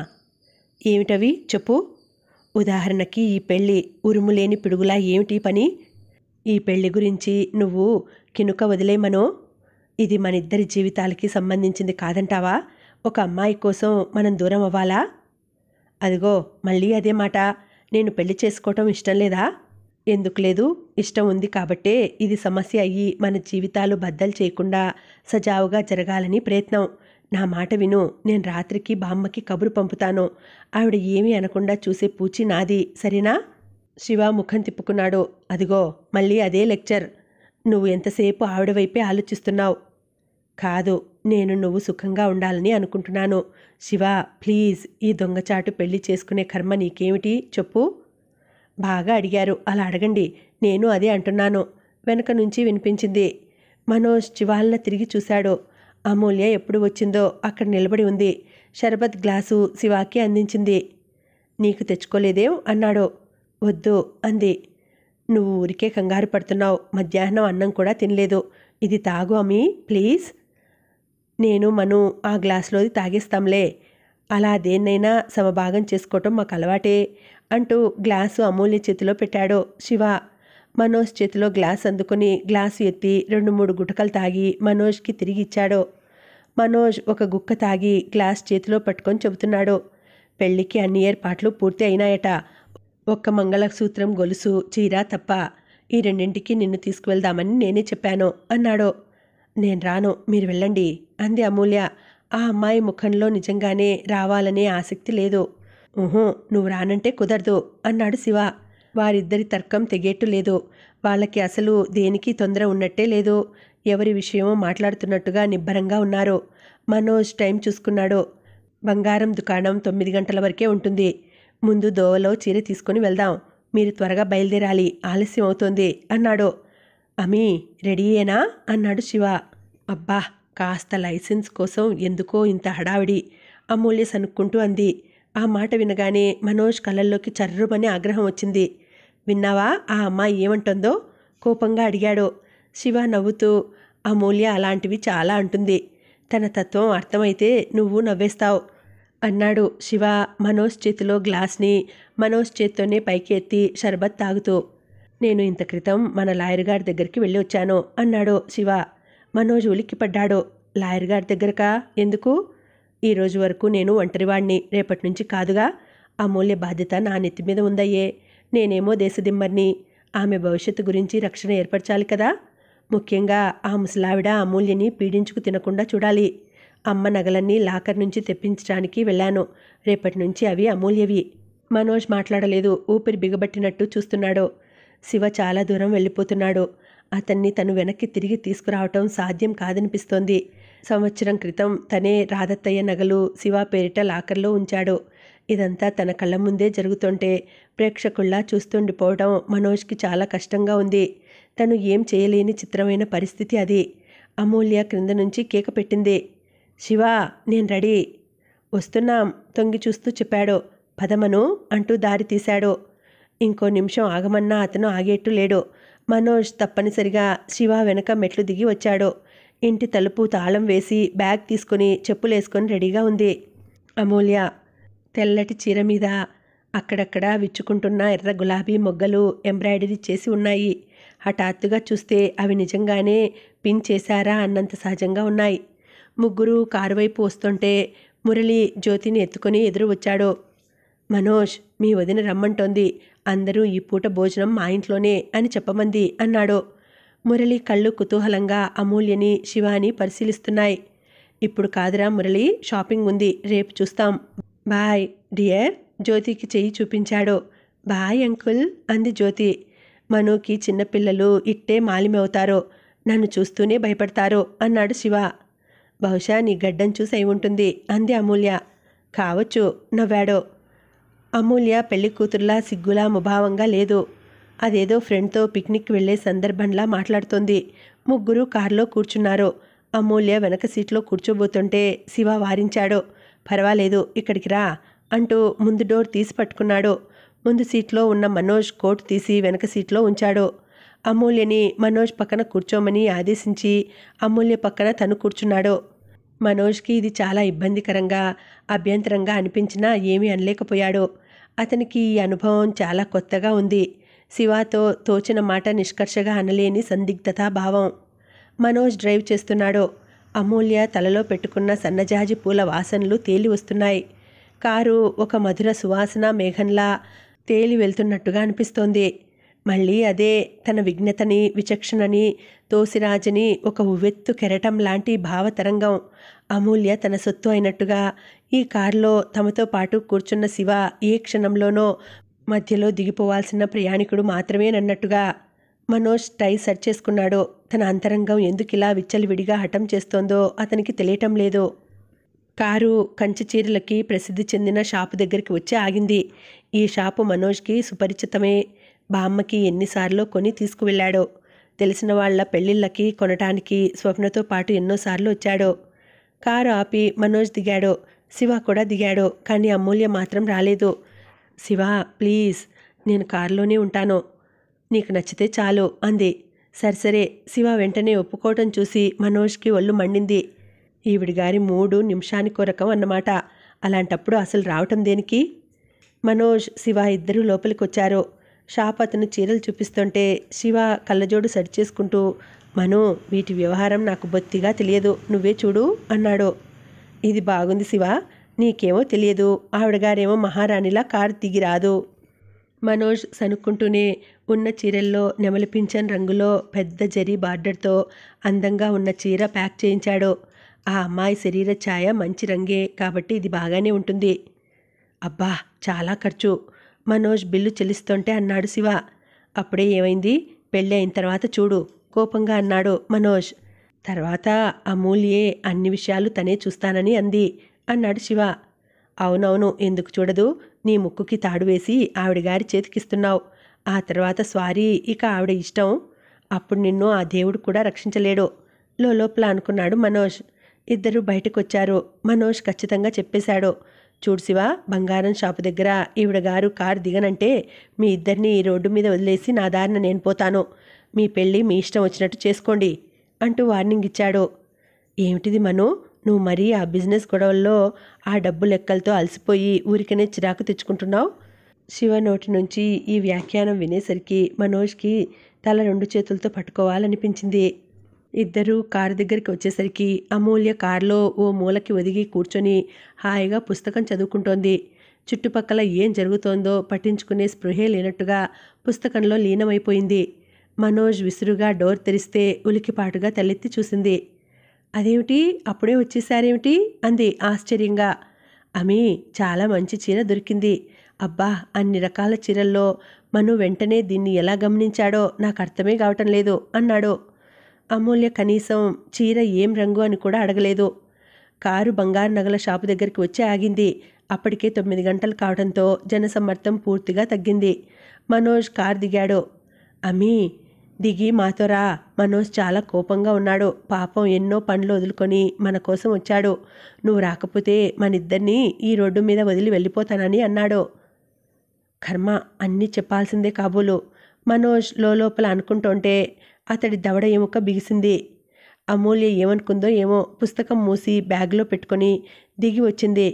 ఏమిటవి చెప్పు. ఉదాహరణకి ఈ పెళ్ళి ఉరుములేని పిడుగులా ఏమిటి పని? ఈ పెళ్లి గురించి నువ్వు కినుక వదిలేమనో. ఇది మన ఇద్దరి జీవితాలకి సంబంధించింది కాదంటావా? ఒక అమ్మాయి కోసం మనం దూరం అవ్వాలా? అదిగో మళ్ళీ అదే మాట. నేను పెళ్లి చేసుకోవటం ఇష్టం లేదా? ఎందుకు లేదు? ఇష్టం ఉంది కాబట్టే ఇది సమస్య అయ్యి మన జీవితాలు బద్దలు చేయకుండా సజావుగా జరగాలని ప్రయత్నం. నా మాట విను. నేను రాత్రికి బామ్మకి కబురు పంపుతాను. ఆవిడ ఏమీ అనకుండా చూసే పూచి నాది, సరేనా? శివ ముఖం తిప్పుకున్నాడు. అదిగో మళ్ళీ అదే లెక్చర్. నువ్వు ఎంతసేపు ఆవిడ వైపే ఆలోచిస్తున్నావు. కాదు, నేను నువ్వు సుఖంగా ఉండాలని అనుకుంటున్నాను. శివ, ప్లీజ్, ఈ దొంగచాటు పెళ్లి చేసుకునే కర్మ నీకేమిటి చెప్పు. బాగా అడిగారు, అలా అడగండి. నేను అదే అంటున్నాను. వెనక నుంచి వినిపించింది. మనోజ్ చివాలన తిరిగి చూశాడు. అమూల్య ఎప్పుడు వచ్చిందో అక్కడ నిలబడి ఉంది. షర్బత్ గ్లాసు శివాకి అందించింది. నీకు తెచ్చుకోలేదేం అన్నాడు. వద్దు అంది. నువ్వు ఊరికే కంగారు పడుతున్నావు. మధ్యాహ్నం అన్నం కూడా తినలేదు. ఇది తాగు అమ్మీ, ప్లీజ్. నేను మను ఆ గ్లాసులోది తాగేస్తాంలే. అలా దేన్నైనా సమభాగం చేసుకోవటం మాకు అలవాటే అంటూ గ్లాసు అమూల్య చేతిలో పెట్టాడు శివ. మనోజ్ చేతిలో గ్లాస్ అందుకుని గ్లాసు ఎత్తి 2-3 గుటకలు తాగి మనోజ్కి తిరిగి ఇచ్చాడు. మనోజ్ ఒక గుక్క తాగి గ్లాస్ చేతిలో పట్టుకొని చెబుతున్నాడు. పెళ్లికి అన్ని ఏర్పాట్లు పూర్తి అయినాయట. ఒక్క మంగళసూత్రం, గొలుసు, చీర తప్ప. ఈ రెండింటికి నిన్ను తీసుకువెళ్దామని నేనే చెప్పాను అన్నాడు. నేను రాను, మీరు వెళ్ళండి అంది అమూల్య. ఆ అమ్మాయి ముఖంలో నిజంగానే రావాలనే ఆసక్తి లేదు. నువ్వు రానంటే కుదరదు అన్నాడు శివ. వారిద్దరి తర్కం తెగేట్టు లేదు. వాళ్ళకి అసలు దేనికి తొందర ఉన్నట్టే లేదు. ఎవరి విషయమో మాట్లాడుతున్నట్టుగా నిబ్బరంగా ఉన్నారు. మనోజ్ టైం చూసుకున్నాడు. బంగారం దుకాణం 9 గంటల వరకే ఉంటుంది. ముందు దోవలో చీర తీసుకుని వెళ్దాం. మీరు త్వరగా బయలుదేరాలి, ఆలస్యం అవుతోంది అన్నాడు. అమీ రెడీయేనా అన్నాడు శివ. అబ్బా, కాస్త లైసెన్స్ కోసం ఎందుకో ఇంత హడావిడి అమూల్య సనుక్కుంటూ అంది. ఆ మాట వినగానే మనోజ్ కళ్ళల్లోకి చర్రుమని ఆగ్రహం వచ్చింది. విన్నావా ఆ అమ్మాయి ఏమంటుందో కోపంగా అడిగాడు. శివ నవ్వుతూ, అమూల్య అలాంటివి చాలా అంటుంది. తన తత్వం అర్థమైతే నువ్వు నవ్వేస్తావు అన్నాడు శివ మనోజ్ చేతిలో గ్లాస్ని మనోజ్ చేత్తోనే పైకి ఎత్తి షర్బత్ తాగుతూ. నేను ఇంత క్రితం మన లాయర్ గారి దగ్గరికి వెళ్ళి వచ్చాను అన్నాడు శివ. మనోజ్ ఉలిక్కిపడ్డాడు. లాయర్ గారి దగ్గరకా? ఎందుకు? ఈరోజు వరకు నేను ఒంటరివాణ్ణి, రేపటి నుంచి కాదుగా. అమూల్య బాధ్యత నా నెత్తి మీద ఉందయ్యే. నేనేమో దేశదిమ్మర్ని. ఆమె భవిష్యత్తు గురించి రక్షణ ఏర్పరచాలి కదా. ముఖ్యంగా ఆ ముసలావిడ అమూల్యని పీడించుకు తినకుండా చూడాలి. అమ్మ నగలన్నీ లాకర్ నుంచి తెప్పించడానికి వెళ్ళాను. రేపటి నుంచి అవి అమూల్యవి. మనోజ్ మాట్లాడలేదు. ఊపిరి బిగబట్టినట్టు చూస్తున్నాడు. శివ చాలా దూరం వెళ్ళిపోతున్నాడు. అతన్ని తను వెనక్కి తిరిగి తీసుకురావటం సాధ్యం కాదనిపిస్తోంది. సంవత్సరం క్రితం తనే రాధత్తయ్య నగలు శివ పేరిట లాకర్లో ఉంచాడు. ఇదంతా తన కళ్ళ ముందే జరుగుతుంటే ప్రేక్షకుల్లా చూస్తుండిపోవడం మనోజ్కి చాలా కష్టంగా ఉంది. తను ఏం చేయలేని చిత్రమైన పరిస్థితి అది. అమూల్య క్రింద నుంచి కేక పెట్టింది. శివా, నేను రెడీ. వస్తున్నాం తొంగి చూస్తూ చెప్పాడు. పదమను అంటూ దారి తీశాడు. ఇంకో నిమిషం ఆగమన్నా అతను ఆగేట్టు లేడు. మనోజ్ తప్పనిసరిగా శివ వెనక మెట్లు దిగి వచ్చాడు. ఇంటి తలుపు తాళం వేసి బ్యాగ్ తీసుకుని చెప్పులేసుకొని రెడీగా ఉంది. అమూల్య తెల్లటి చీర మీద అక్కడక్కడ విచ్చుకుంటున్న ఎర్ర గులాబీ మొగ్గలు ఎంబ్రాయిడరీ చేసి ఉన్నాయి. హఠాత్తుగా చూస్తే అవి నిజంగానే పిన్ చేశారా అన్నంత సహజంగా ఉన్నాయి. ముగ్గురు కారు వైపు వస్తుంటే మురళి జ్యోతిని ఎత్తుకొని ఎదురు వచ్చాడు. మనోజ్, మీ వదిన రమ్మంటోంది. అందరూ ఈ పూట భోజనం మా ఇంట్లోనే అని చెప్పమంది అన్నాడు. మురళి కళ్ళు కుతూహలంగా అమూల్యని శివాని పరిశీలిస్తున్నాయి. ఇప్పుడు కాదురా మురళి, షాపింగ్ ఉంది, రేపు చూస్తాం. Bye dear. జ్యోతికి చెయ్యి చూపించాడు. బాయ్ అంకుల్ అంది జ్యోతి. మనోకి చిన్నపిల్లలు ఇట్టే మాలిమవుతారు, నన్ను చూస్తూనే భయపడతారు అన్నాడు శివ. బహుశా నీ గడ్డం చూసి అయి ఉంటుంది అంది అమూల్య. కావచ్చు నవ్వాడు. అమూల్య పెళ్లి కూతురులా సిగ్గులా ముభావంగా లేదు. అదేదో ఫ్రెండ్తో పిక్నిక్ వెళ్లే సందర్భంలా మాట్లాడుతోంది. ముగ్గురు కారులో కూర్చున్నారు. అమూల్య వెనక సీట్లో కూర్చోబోతుంటే శివ వారించాడు. పర్వాలేదు, ఇక్కడికి రా అంటూ ముందు డోర్ తీసి పట్టుకున్నాడు. ముందు సీట్లో ఉన్న మనోజ్ కోట్ తీసి వెనక సీట్లో ఉంచాడు. అమూల్యని మనోజ్ పక్కన కూర్చోమని ఆదేశించి అమూల్య పక్కన తను కూర్చున్నాడు. మనోజ్కి ఇది చాలా ఇబ్బందికరంగా అభ్యంతరంగా అనిపించినా ఏమీ అనలేకపోయాడు. అతనికి ఈ అనుభవం చాలా కొత్తగా ఉంది. శివాతో తోచిన మాట నిష్కర్షగా అనలేని సందిగ్ధతా భావం. మనోజ్ డ్రైవ్ చేస్తున్నాడు. అమూల్య తలలో పెట్టుకున్న సన్నజాజి పూల వాసనలు తేలి వస్తున్నాయి. కారు ఒక మధుర సువాసన మేఘంలా తేలి వెళ్తున్నట్టుగా అనిపిస్తోంది. మళ్ళీ అదే తన విఘ్నతని, విచక్షణని, తోసిరాజని ఒక ఉవ్వెత్తు కెరటం లాంటి భావతరంగం. అమూల్య తన సొత్తు అయినట్టుగా ఈ కారులో తమతో పాటు కూర్చున్న శివ ఏ క్షణంలోనో మధ్యలో దిగిపోవాల్సిన ప్రయాణికుడు మాత్రమేనన్నట్టుగా. మనోజ్ టై సెట్ చేసుకున్నాడు. తన అంతరంగం ఎందుకిలా విచ్చలవిడిగా హఠం చేస్తోందో అతనికి తెలియటం లేదు. కారు కంచి చీరలకి ప్రసిద్ధి చెందిన షాపు దగ్గరికి వచ్చి ఆగింది. ఈ షాపు మనోజ్కి సుపరిచితమే. బామ్మకి ఎన్నిసార్లు కొని తీసుకువెళ్ళాడు. తెలిసిన వాళ్ల పెళ్లిళ్ళకి కొనటానికి స్వప్నతో పాటు ఎన్నోసార్లు వచ్చాడు. కారు ఆపి మనోజ్ దిగాడు. శివ కూడా దిగాడు. కానీ అమూల్య మాత్రం రాలేదు. శివ ప్లీజ్, నేను కారులోనే ఉంటాను, నీకు నచ్చితే చాలు అంది. సరే శివ వెంటనే ఒప్పుకోవటం చూసి మనోజ్కి ఒళ్ళు మండింది. ఈవిడిగారి మూడు నిమిషానికో రకం అన్నమాట. అలాంటప్పుడు అసలు రావటం దేనికి? మనోజ్ శివ ఇద్దరూ లోపలికి వచ్చారు. షాప్ అతను చీరలు చూపిస్తుంటే శివ కళ్ళజోడు సరి చేసుకుంటూ, మనో, వీటి వ్యవహారం నాకు బొత్తిగా తెలియదు, నువ్వే చూడు అన్నాడు. ఇది బాగుంది శివ, నీకేమో తెలియదు, ఆవిడగారేమో మహారాణిలా కారు దిగిరాదు. మనోజ్ సనుక్కుంటూనే ఉన్న చీరల్లో నెమలి పింఛన్ రంగులో పెద్ద జరీ బార్డర్తో అందంగా ఉన్న చీర ప్యాక్ చేయించాడు. ఆ అమ్మాయి శరీర ఛాయ మంచి రంగే కాబట్టి ఇది బాగానే ఉంటుంది. అబ్బా, చాలా ఖర్చు. మనోజ్ బిల్లు చెల్లిస్తుంటే అన్నాడు శివ. అప్పుడే ఏమైంది, పెళ్ళి అయిన తర్వాత చూడు కోపంగా అన్నాడు మనోజ్. తర్వాత అమూల్యే అన్ని విషయాలు తనే చూస్తానని అంది అన్నాడు శివ. అవునవును, ఎందుకు చూడదు? నీ ముక్కుకి తాడు వేసి ఆవిడగారి చేతికిస్తున్నావు. ఆ తర్వాత స్వారీ, ఇక ఆవిడ ఇష్టం. అప్పుడు నిన్ను ఆ దేవుడు కూడా రక్షించలేడు లోపల అనుకున్నాడు మనోజ్. ఇద్దరూ బయటకొచ్చారు. మనోజ్ ఖచ్చితంగా చెప్పేశాడు. చూడు శివ, బంగారం షాపు దగ్గర ఈవిడ గారు కారు దిగనంటే మీ ఇద్దరిని ఈ రోడ్డు మీద వదిలేసి నా దారిన నేను పోతాను. మీ పెళ్ళి మీ ఇష్టం వచ్చినట్టు చేసుకోండి అంటూ వార్నింగ్ ఇచ్చాడు. ఏమిటిది మను, నువ్వు మరీ ఆ బిజినెస్ గొడవల్లో ఆ డబ్బు లెక్కలతో అలసిపోయి ఊరికనే చిరాకు తెచ్చుకుంటున్నావు? శివ నోటి నుంచి ఈ వ్యాఖ్యానం వినేసరికి మనోజ్కి తల 2 చేతులతో పట్టుకోవాలనిపించింది. ఇద్దరూ కారు దగ్గరికి వచ్చేసరికి అమూల్య కారులో ఓ మూలకి ఒదిగి కూర్చొని హాయిగా పుస్తకం చదువుకుంటోంది. చుట్టుపక్కల ఏం జరుగుతోందో పట్టించుకునే స్పృహే లేనట్టుగా పుస్తకంలో లీనమైపోయింది. మనోజ్ విసురుగా డోర్ తెరిస్తే ఉలికిపాటుగా తలెత్తి చూసింది. అదేమిటి, అప్పుడే వచ్చేసారేమిటి అంది ఆశ్చర్యంగా. అమీ, చాలా మంచి చీర దొరికింది. అబ్బా, అన్ని రకాల చీరల్లో మను వెంటనే దీన్ని ఎలా గమనించాడో నాకు అర్థమే కావటం లేదు అన్నాడు. అమూల్య కనీసం చీర ఏం రంగు అని కూడా అడగలేదు. కారు బంగారు నగల షాపు దగ్గరికి వచ్చి ఆగింది. అప్పటికే 9 గంటలు కావడంతో జనసమ్మర్దం పూర్తిగా తగ్గింది. మనోజ్ కారు దిగాడు. అమీ, దిగి మాతో రా. మనోజ్ చాలా కోపంగా ఉన్నాడు. పాపం ఎన్నో పనులు వదులుకొని మన కోసం వచ్చాడు. నువ్వు రాకపోతే మనిద్దరినీ ఈ రోడ్డు మీద వదిలి వెళ్ళిపోతానని అన్నాడు. కర్మ, అన్నీ చెప్పాల్సిందే కాబోలు మనోజ్ లోపల అనుకుంటుంటే అతడి దవడ ఎముక బిగిసింది. అమూల్య ఏమనుకుందో ఏమో పుస్తకం మూసి బ్యాగ్లో పెట్టుకొని దిగి వచ్చింది.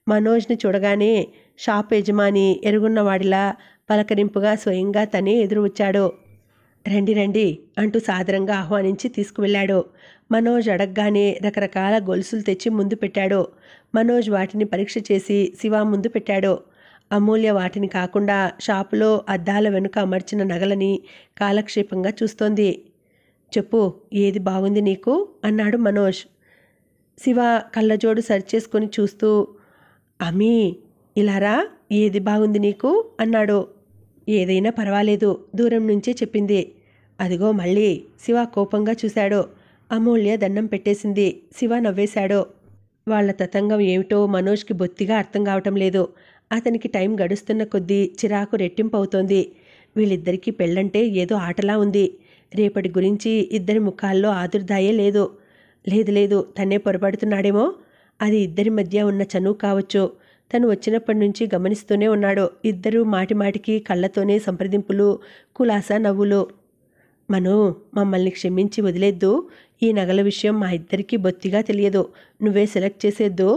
మనోజ్ని చూడగానే షాప్ యజమాని ఎరుగున్నవాడిలా పలకరింపుగా స్వయంగా తనే ఎదురు వచ్చాడు. రండి రండి అంటూ సాదరంగా ఆహ్వానించి తీసుకువెళ్ళాడు. మనోజ్ అడగగానే రకరకాల గొలుసులు తెచ్చి ముందు పెట్టాడు. మనోజ్ వాటిని పరీక్ష చేసి శివ ముందు పెట్టాడు. అమూల్య వాటిని కాకుండా షాపులో అద్దాల వెనుక అమర్చిన నగలని కాలక్షేపంగా చూస్తోంది. చెప్పు, ఏది బాగుంది నీకు అన్నాడు మనోజ్. శివ కళ్ళజోడు సరిచేసుకొని చూస్తూ, అమీ, ఇలారా, ఏది బాగుంది నీకు అన్నాడు. ఏదైనా పర్వాలేదు, దూరం నుంచే చెప్పింది. అదిగో మళ్ళీ శివ కోపంగా చూశాడు. అమూల్య దండం పెట్టేసింది. శివ నవ్వేశాడు. వాళ్ల తతంగం ఏమిటో మనోజ్కి బొత్తిగా అర్థం కావటం లేదు. అతనికి టైం గడుస్తున్న కొద్దీ చిరాకు రెట్టింపు అవుతోంది. వీళ్ళిద్దరికీ పెళ్ళంటే ఏదో ఆటలా ఉంది. రేపటి గురించి ఇద్దరి ముఖాల్లో ఆదుర్దాయే లేదు. లేదు, తనే పొరపడుతున్నాడేమో. అది ఇద్దరి మధ్య ఉన్న చనువు కావచ్చు. తను వచ్చినప్పటి నుంచి గమనిస్తూనే ఉన్నాడు. ఇద్దరూ మాటిమాటికి కళ్ళతోనే సంప్రదింపులు, కులాసా నవ్వులు. మను, మమ్మల్ని క్షమించి వదిలేద్దు. ఈ నగల విషయం మా ఇద్దరికీ బొత్తిగా తెలియదు. నువ్వే సెలెక్ట్ చేసేద్దు.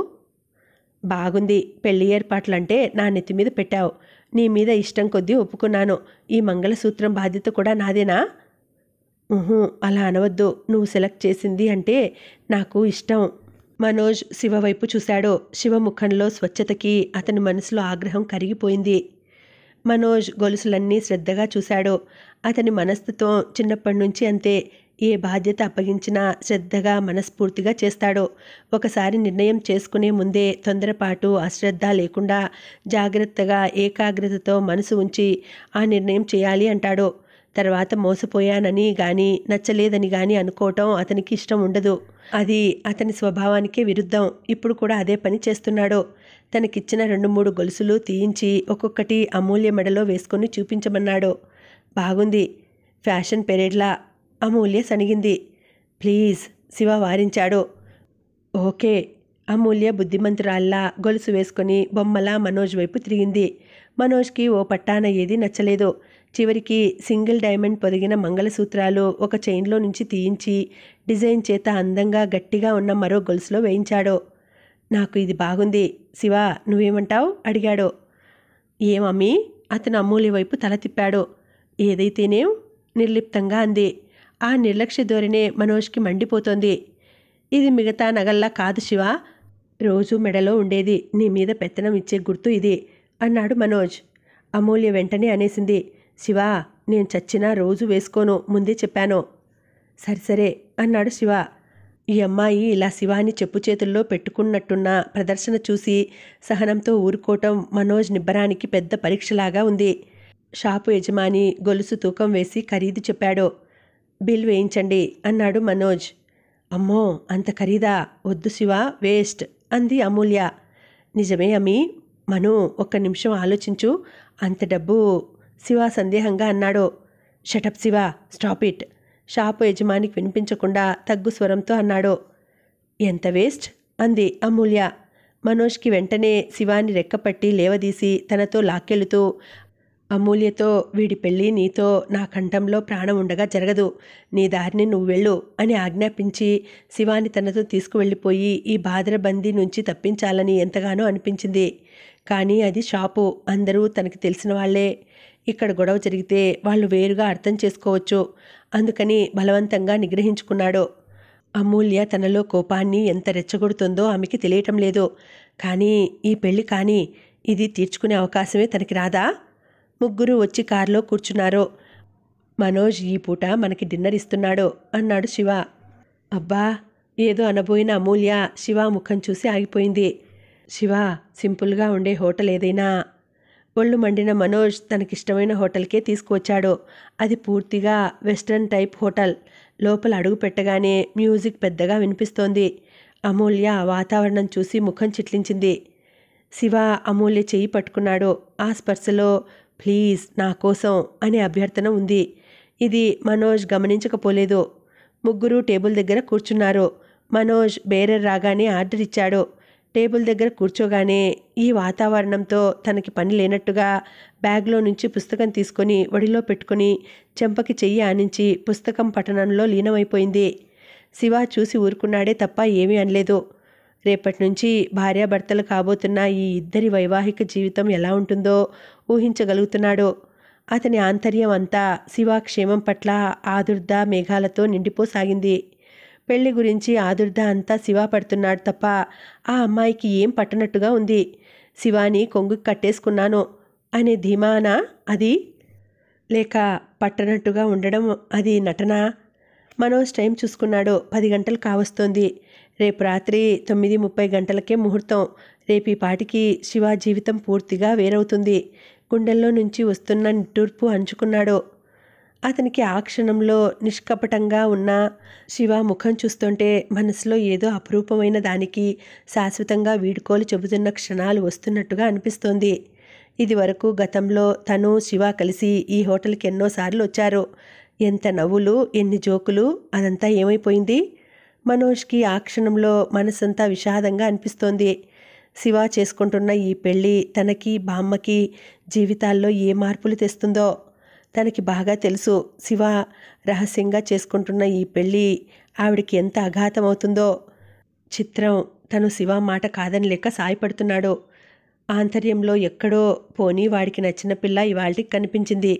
బాగుంది, పెళ్లి ఏర్పాట్లంటే నా నెత్తి మీద పెట్టావు. నీ మీద ఇష్టం కొద్దీ ఒప్పుకున్నాను. ఈ మంగళసూత్రం బాధ్యత కూడా నాదేనా? అలా అనవద్దు. నువ్వు సెలెక్ట్ చేసింది అంటే నాకు ఇష్టం. మనోజ్ శివ వైపు చూశాడు. శివ ముఖంలో స్వచ్ఛతకి అతని మనసులో ఆగ్రహం కరిగిపోయింది. మనోజ్ గొలుసులన్నీ శ్రద్ధగా చూశాడు. అతని మనస్తత్వం చిన్నప్పటి నుంచి అంతే. ఏ బాధ్యత అప్పగించినా శ్రద్ధగా మనస్ఫూర్తిగా చేస్తాడు. ఒకసారి నిర్ణయం చేసుకునే ముందే తొందరపాటు, అశ్రద్ధ లేకుండా జాగ్రత్తగా ఏకాగ్రతతో మనసు ఉంచి ఆ నిర్ణయం చేయాలి అంటాడు. తర్వాత మోసపోయానని గాని నచ్చలేదని గాని అనుకోవటం అతనికి ఇష్టం ఉండదు. అది అతని స్వభావానికే విరుద్ధం. ఇప్పుడు కూడా అదే పని చేస్తున్నాడు. తనకిచ్చిన 2-3 గొలుసులు తీయించి ఒక్కొక్కటి అమూల్య మెడలో వేసుకొని చూపించమన్నాడు. బాగుంది, ఫ్యాషన్ పెరేడ్లా. అమూల్య సణిగింది. ప్లీజ్, శివ వారించాడు. ఓకే. అమూల్య బుద్ధిమంతురాల్లా గొలుసు వేసుకొని బొమ్మలా మనోజ్ వైపు తిరిగింది. మనోజ్కి ఓ పట్టాన ఏది నచ్చలేదు. చివరికి సింగిల్ డైమండ్ పొదిగిన మంగళసూత్రాలు ఒక చైన్లో నుంచి తీయించి డిజైన్ చేత అందంగా గట్టిగా ఉన్న మరో గొలుసులో వేయించాడు. నాకు ఇది బాగుంది. శివ, నువ్వేమంటావు అడిగాడు. ఏమమ్మీ? అతను అమూల్య వైపు తల తిప్పాడు. ఏదైతేనేం నిర్లిప్తంగా అంది. ఆ నిర్లక్ష్య ధోరణే మనోజ్కి మండిపోతోంది. ఇది మిగతా నగల్లా కాదు శివ. రోజు మెడలో ఉండేది. నీ మీద పెత్తనం ఇచ్చే గుర్తు ఇది అన్నాడు మనోజ్. అమూల్య వెంటనే అనేసింది. శివ, నేను చచ్చినా రోజు వేసుకోను, ముందే చెప్పాను. సరే అన్నాడు శివ. ఈ అమ్మాయి ఇలా శివాని చెప్పు చేతుల్లో పెట్టుకున్నట్టున్న ప్రదర్శన చూసి సహనంతో ఊరుకోవటం మనోజ్ నిబ్బరానికి పెద్ద పరీక్షలాగా ఉంది. షాపు యజమాని గొలుసు తూకం వేసి ఖరీదు చెప్పాడు. బిల్ వేయించండి అన్నాడు మనోజ్. అమ్మో, అంత ఖరీదా? వద్దు శివ, వేస్ట్ అంది అమూల్య. నిజమే అమ్మి. మను, ఒక్క నిమిషం ఆలోచించు. అంత డబ్బు? శివ సందేహంగా అన్నాడు. Shut up Shiva, stop it. Shop యజమానికి వినిపించకుండా తగ్గు స్వరంతో అన్నాడు. ఎంత వేస్ట్ అంది అమూల్య. మనోజ్కి వెంటనే శివాని రెక్కపట్టి లేవదీసి తనతో లాక్కెళుతూ, అమూల్యతో వీడి పెళ్ళి నీతో నా కంఠంలో ప్రాణం ఉండగా జరగదు. నీ దారిని నువ్వు వెళ్ళు అని ఆజ్ఞాపించి శివాని తనతో తీసుకువెళ్ళిపోయి ఈ బాదరబందీ నుంచి తప్పించాలని ఎంతగానో అనిపించింది. కానీ అది షాపు, అందరూ తనకి తెలిసిన వాళ్లే. ఇక్కడ గొడవ జరిగితే వాళ్ళు వేరుగా అర్థం చేసుకోవచ్చు. అందుకని బలవంతంగా నిగ్రహించుకున్నాడు. అమూల్య తనలో కోపాన్ని ఎంత రెచ్చగొడుతుందో ఆమెకి తెలియటం లేదు. కానీ ఈ పెళ్ళి కానీ ఇది తీర్చుకునే అవకాశమే తనకి రాదా? ముగ్గురు వచ్చి కారులో కూర్చున్నారు. మనోజ్ ఈ పూట మనకి డిన్నర్ ఇస్తున్నాడు అన్నాడు శివ. అబ్బా, ఏదో అనబోయిన అమూల్య శివ ముఖం చూసి ఆగిపోయింది. శివ, సింపుల్గా ఉండే హోటల్ ఏదైనా. ఒళ్ళు మండిన మనోజ్ తనకిష్టమైన హోటల్కే తీసుకువచ్చాడు. అది పూర్తిగా వెస్ట్రన్ టైప్ హోటల్. లోపల అడుగు పెట్టగానే మ్యూజిక్ పెద్దగా వినిపిస్తోంది. అమూల్య వాతావరణం చూసి ముఖం చిట్లించింది. శివ అమూల్య చెయ్యి పట్టుకున్నాడు. ఆ స్పర్శలో ప్లీజ్ నా కోసం అనే అభ్యర్థన ఉంది. ఇది మనోజ్ గమనించకపోలేదు. ముగ్గురు టేబుల్ దగ్గర కూర్చున్నారు. మనోజ్ బేరర్ రాగానే ఆర్డర్ ఇచ్చాడు. టేబుల్ దగ్గర కూర్చోగానే ఈ వాతావరణంతో తనకి పని లేనట్టుగా బ్యాగ్లో నుంచి పుస్తకం తీసుకొని ఒడిలో పెట్టుకుని చెంపకి చెయ్యి ఆనించి పుస్తకం పఠనంలో లీనమైపోయింది. శివ చూసి ఊరుకున్నాడే తప్ప ఏమీ అనలేదు. రేపటి నుంచి భార్యాభర్తలు కాబోతున్న ఈ ఇద్దరి వైవాహిక జీవితం ఎలా ఉంటుందో ఊహించగలుగుతున్నాడు. అతని ఆంతర్యం అంతా శివ క్షేమం పట్ల ఆదుర్ద మేఘాలతో నిండిపోసాగింది. పెళ్లి గురించి ఆదుర్ద అంతా శివ పడుతున్నాడు తప్ప ఆ అమ్మాయికి ఏం పట్టనట్టుగా ఉంది. శివాని కొంగు కట్టేసుకున్నాను అనే ధీమానా అది? లేక పట్టనట్టుగా ఉండడం అది నటనా? మనోజ్ టైం చూసుకున్నాడు. 10 గంటలు కావస్తోంది. రేపు రాత్రి 9:30 గంటలకే ముహూర్తం. రేపు ఈ పాటికి శివ జీవితం పూర్తిగా వేరవుతుంది. గుండెల్లో నుంచి వస్తున్న నిట్టూర్పు అంచుకున్నాడు. అతనికి ఆ క్షణంలో నిష్కపటంగా ఉన్న శివ ముఖం చూస్తుంటే మనసులో ఏదో అపురూపమైన దానికి శాశ్వతంగా వీడుకోలు చెబుతున్న క్షణాలు వస్తున్నట్టుగా అనిపిస్తోంది. ఇది వరకు గతంలో తను శివ కలిసి ఈ హోటల్కి ఎన్నోసార్లు వచ్చారు. ఎంత నవ్వులు, ఎన్ని జోకులు, అదంతా ఏమైపోయింది? మనోజ్కి ఆ క్షణంలో మనసంతా విషాదంగా అనిపిస్తోంది. శివ చేసుకుంటున్న ఈ పెళ్ళి తనకి బామ్మకి జీవితాల్లో ఏ మార్పులు తెస్తుందో తనకి బాగా తెలుసు. శివ రహస్యంగా చేసుకుంటున్న ఈ పెళ్ళి ఆవిడికి ఎంత అఘాతమవుతుందో. చిత్రం, తను శివ మాట కాదనిలేక సాయపడుతున్నాడు. ఆంతర్యంలో ఎక్కడో పోనీ వాడికి నచ్చిన పిల్ల ఇవాళకి కనిపించింది.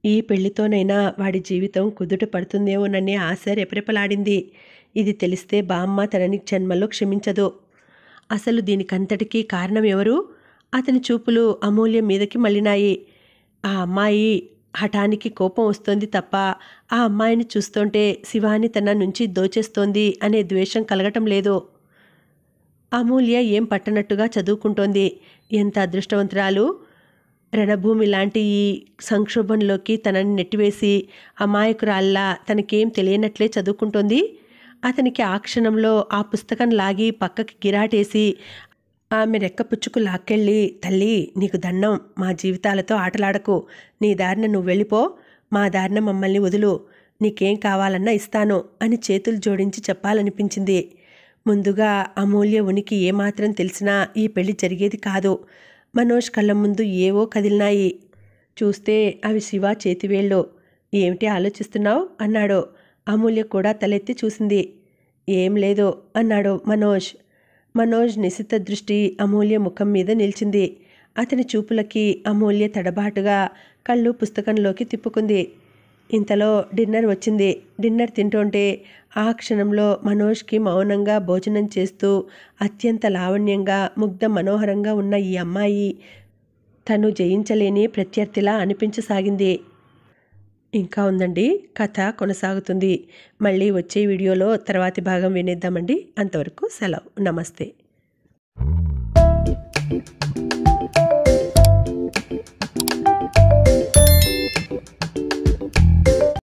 ఈ పెళ్లితోనైనా వాడి జీవితం కుదుట పడుతుందేమోననే ఆశ రెపరెపలాడింది. ఇది తెలిస్తే బామ్మ తనని జన్మలో క్షమించదు. అసలు దీనికంతటికీ కారణం ఎవరు? అతని చూపులు అమూల్యం మీదకి మళ్ళినాయి. ఆ అమ్మాయి హఠానికి కోపం వస్తోంది తప్ప ఆ అమ్మాయిని చూస్తుంటే శివాని తన నుంచి దోచేస్తోంది అనే ద్వేషం కలగటం లేదు. అమూల్య ఏం పట్టనట్టుగా చదువుకుంటోంది. ఎంత అదృష్టవంతురాలు! రణభూమి లాంటి ఈ సంక్షోభంలోకి తనని నెట్టివేసి అమాయకురాల్లా తనకేం తెలియనట్లే చదువుకుంటోంది. అతనికి ఆ క్షణంలో ఆ పుస్తకం లాగి పక్కకి గిరాటేసి ఆమె రెక్కపుచ్చుకు లాక్కెళ్ళి, తల్లి నీకు దండం, మా జీవితాలతో ఆటలాడకు, నీ దారిన నువ్వు వెళ్ళిపో, మా దారిన మమ్మల్ని వదులు, నీకేం కావాలన్నా ఇస్తాను అని చేతులు జోడించి చెప్పాలనిపించింది. ముందుగా అమూల్య ఉనికి ఏమాత్రం తెలిసినా ఈ పెళ్లి జరిగేది కాదు. మనోజ్ కళ్ళ ముందు ఏవో కదిలినాయి. చూస్తే అవి శివ చేతివేళ్ళు. ఏమిటి ఆలోచిస్తున్నావు అన్నాడు. అమూల్య కూడా తలెత్తి చూసింది. ఏం లేదు అన్నాడు మనోజ్. మనోజ్ నిశిత దృష్టి అమూల్య ముఖం మీద నిలిచింది. అతని చూపులకి అమూల్య తడబాటుగా కళ్ళు పుస్తకంలోకి తిప్పుకుంది. ఇంతలో డిన్నర్ వచ్చింది. డిన్నర్ తింటుంటే ఆ క్షణంలో మనోజ్కి మౌనంగా భోజనం చేస్తూ అత్యంత లావణ్యంగా ముగ్ధ మనోహరంగా ఉన్న ఈ అమ్మాయి తను జయించలేని ప్రత్యర్థిలా అనిపించసాగింది. ఇంకా ఉందండి, కథ కొనసాగుతుంది. మళ్ళీ వచ్చే వీడియోలో తర్వాతి భాగం వినేద్దామండి. అంతవరకు సెలవు. నమస్తే.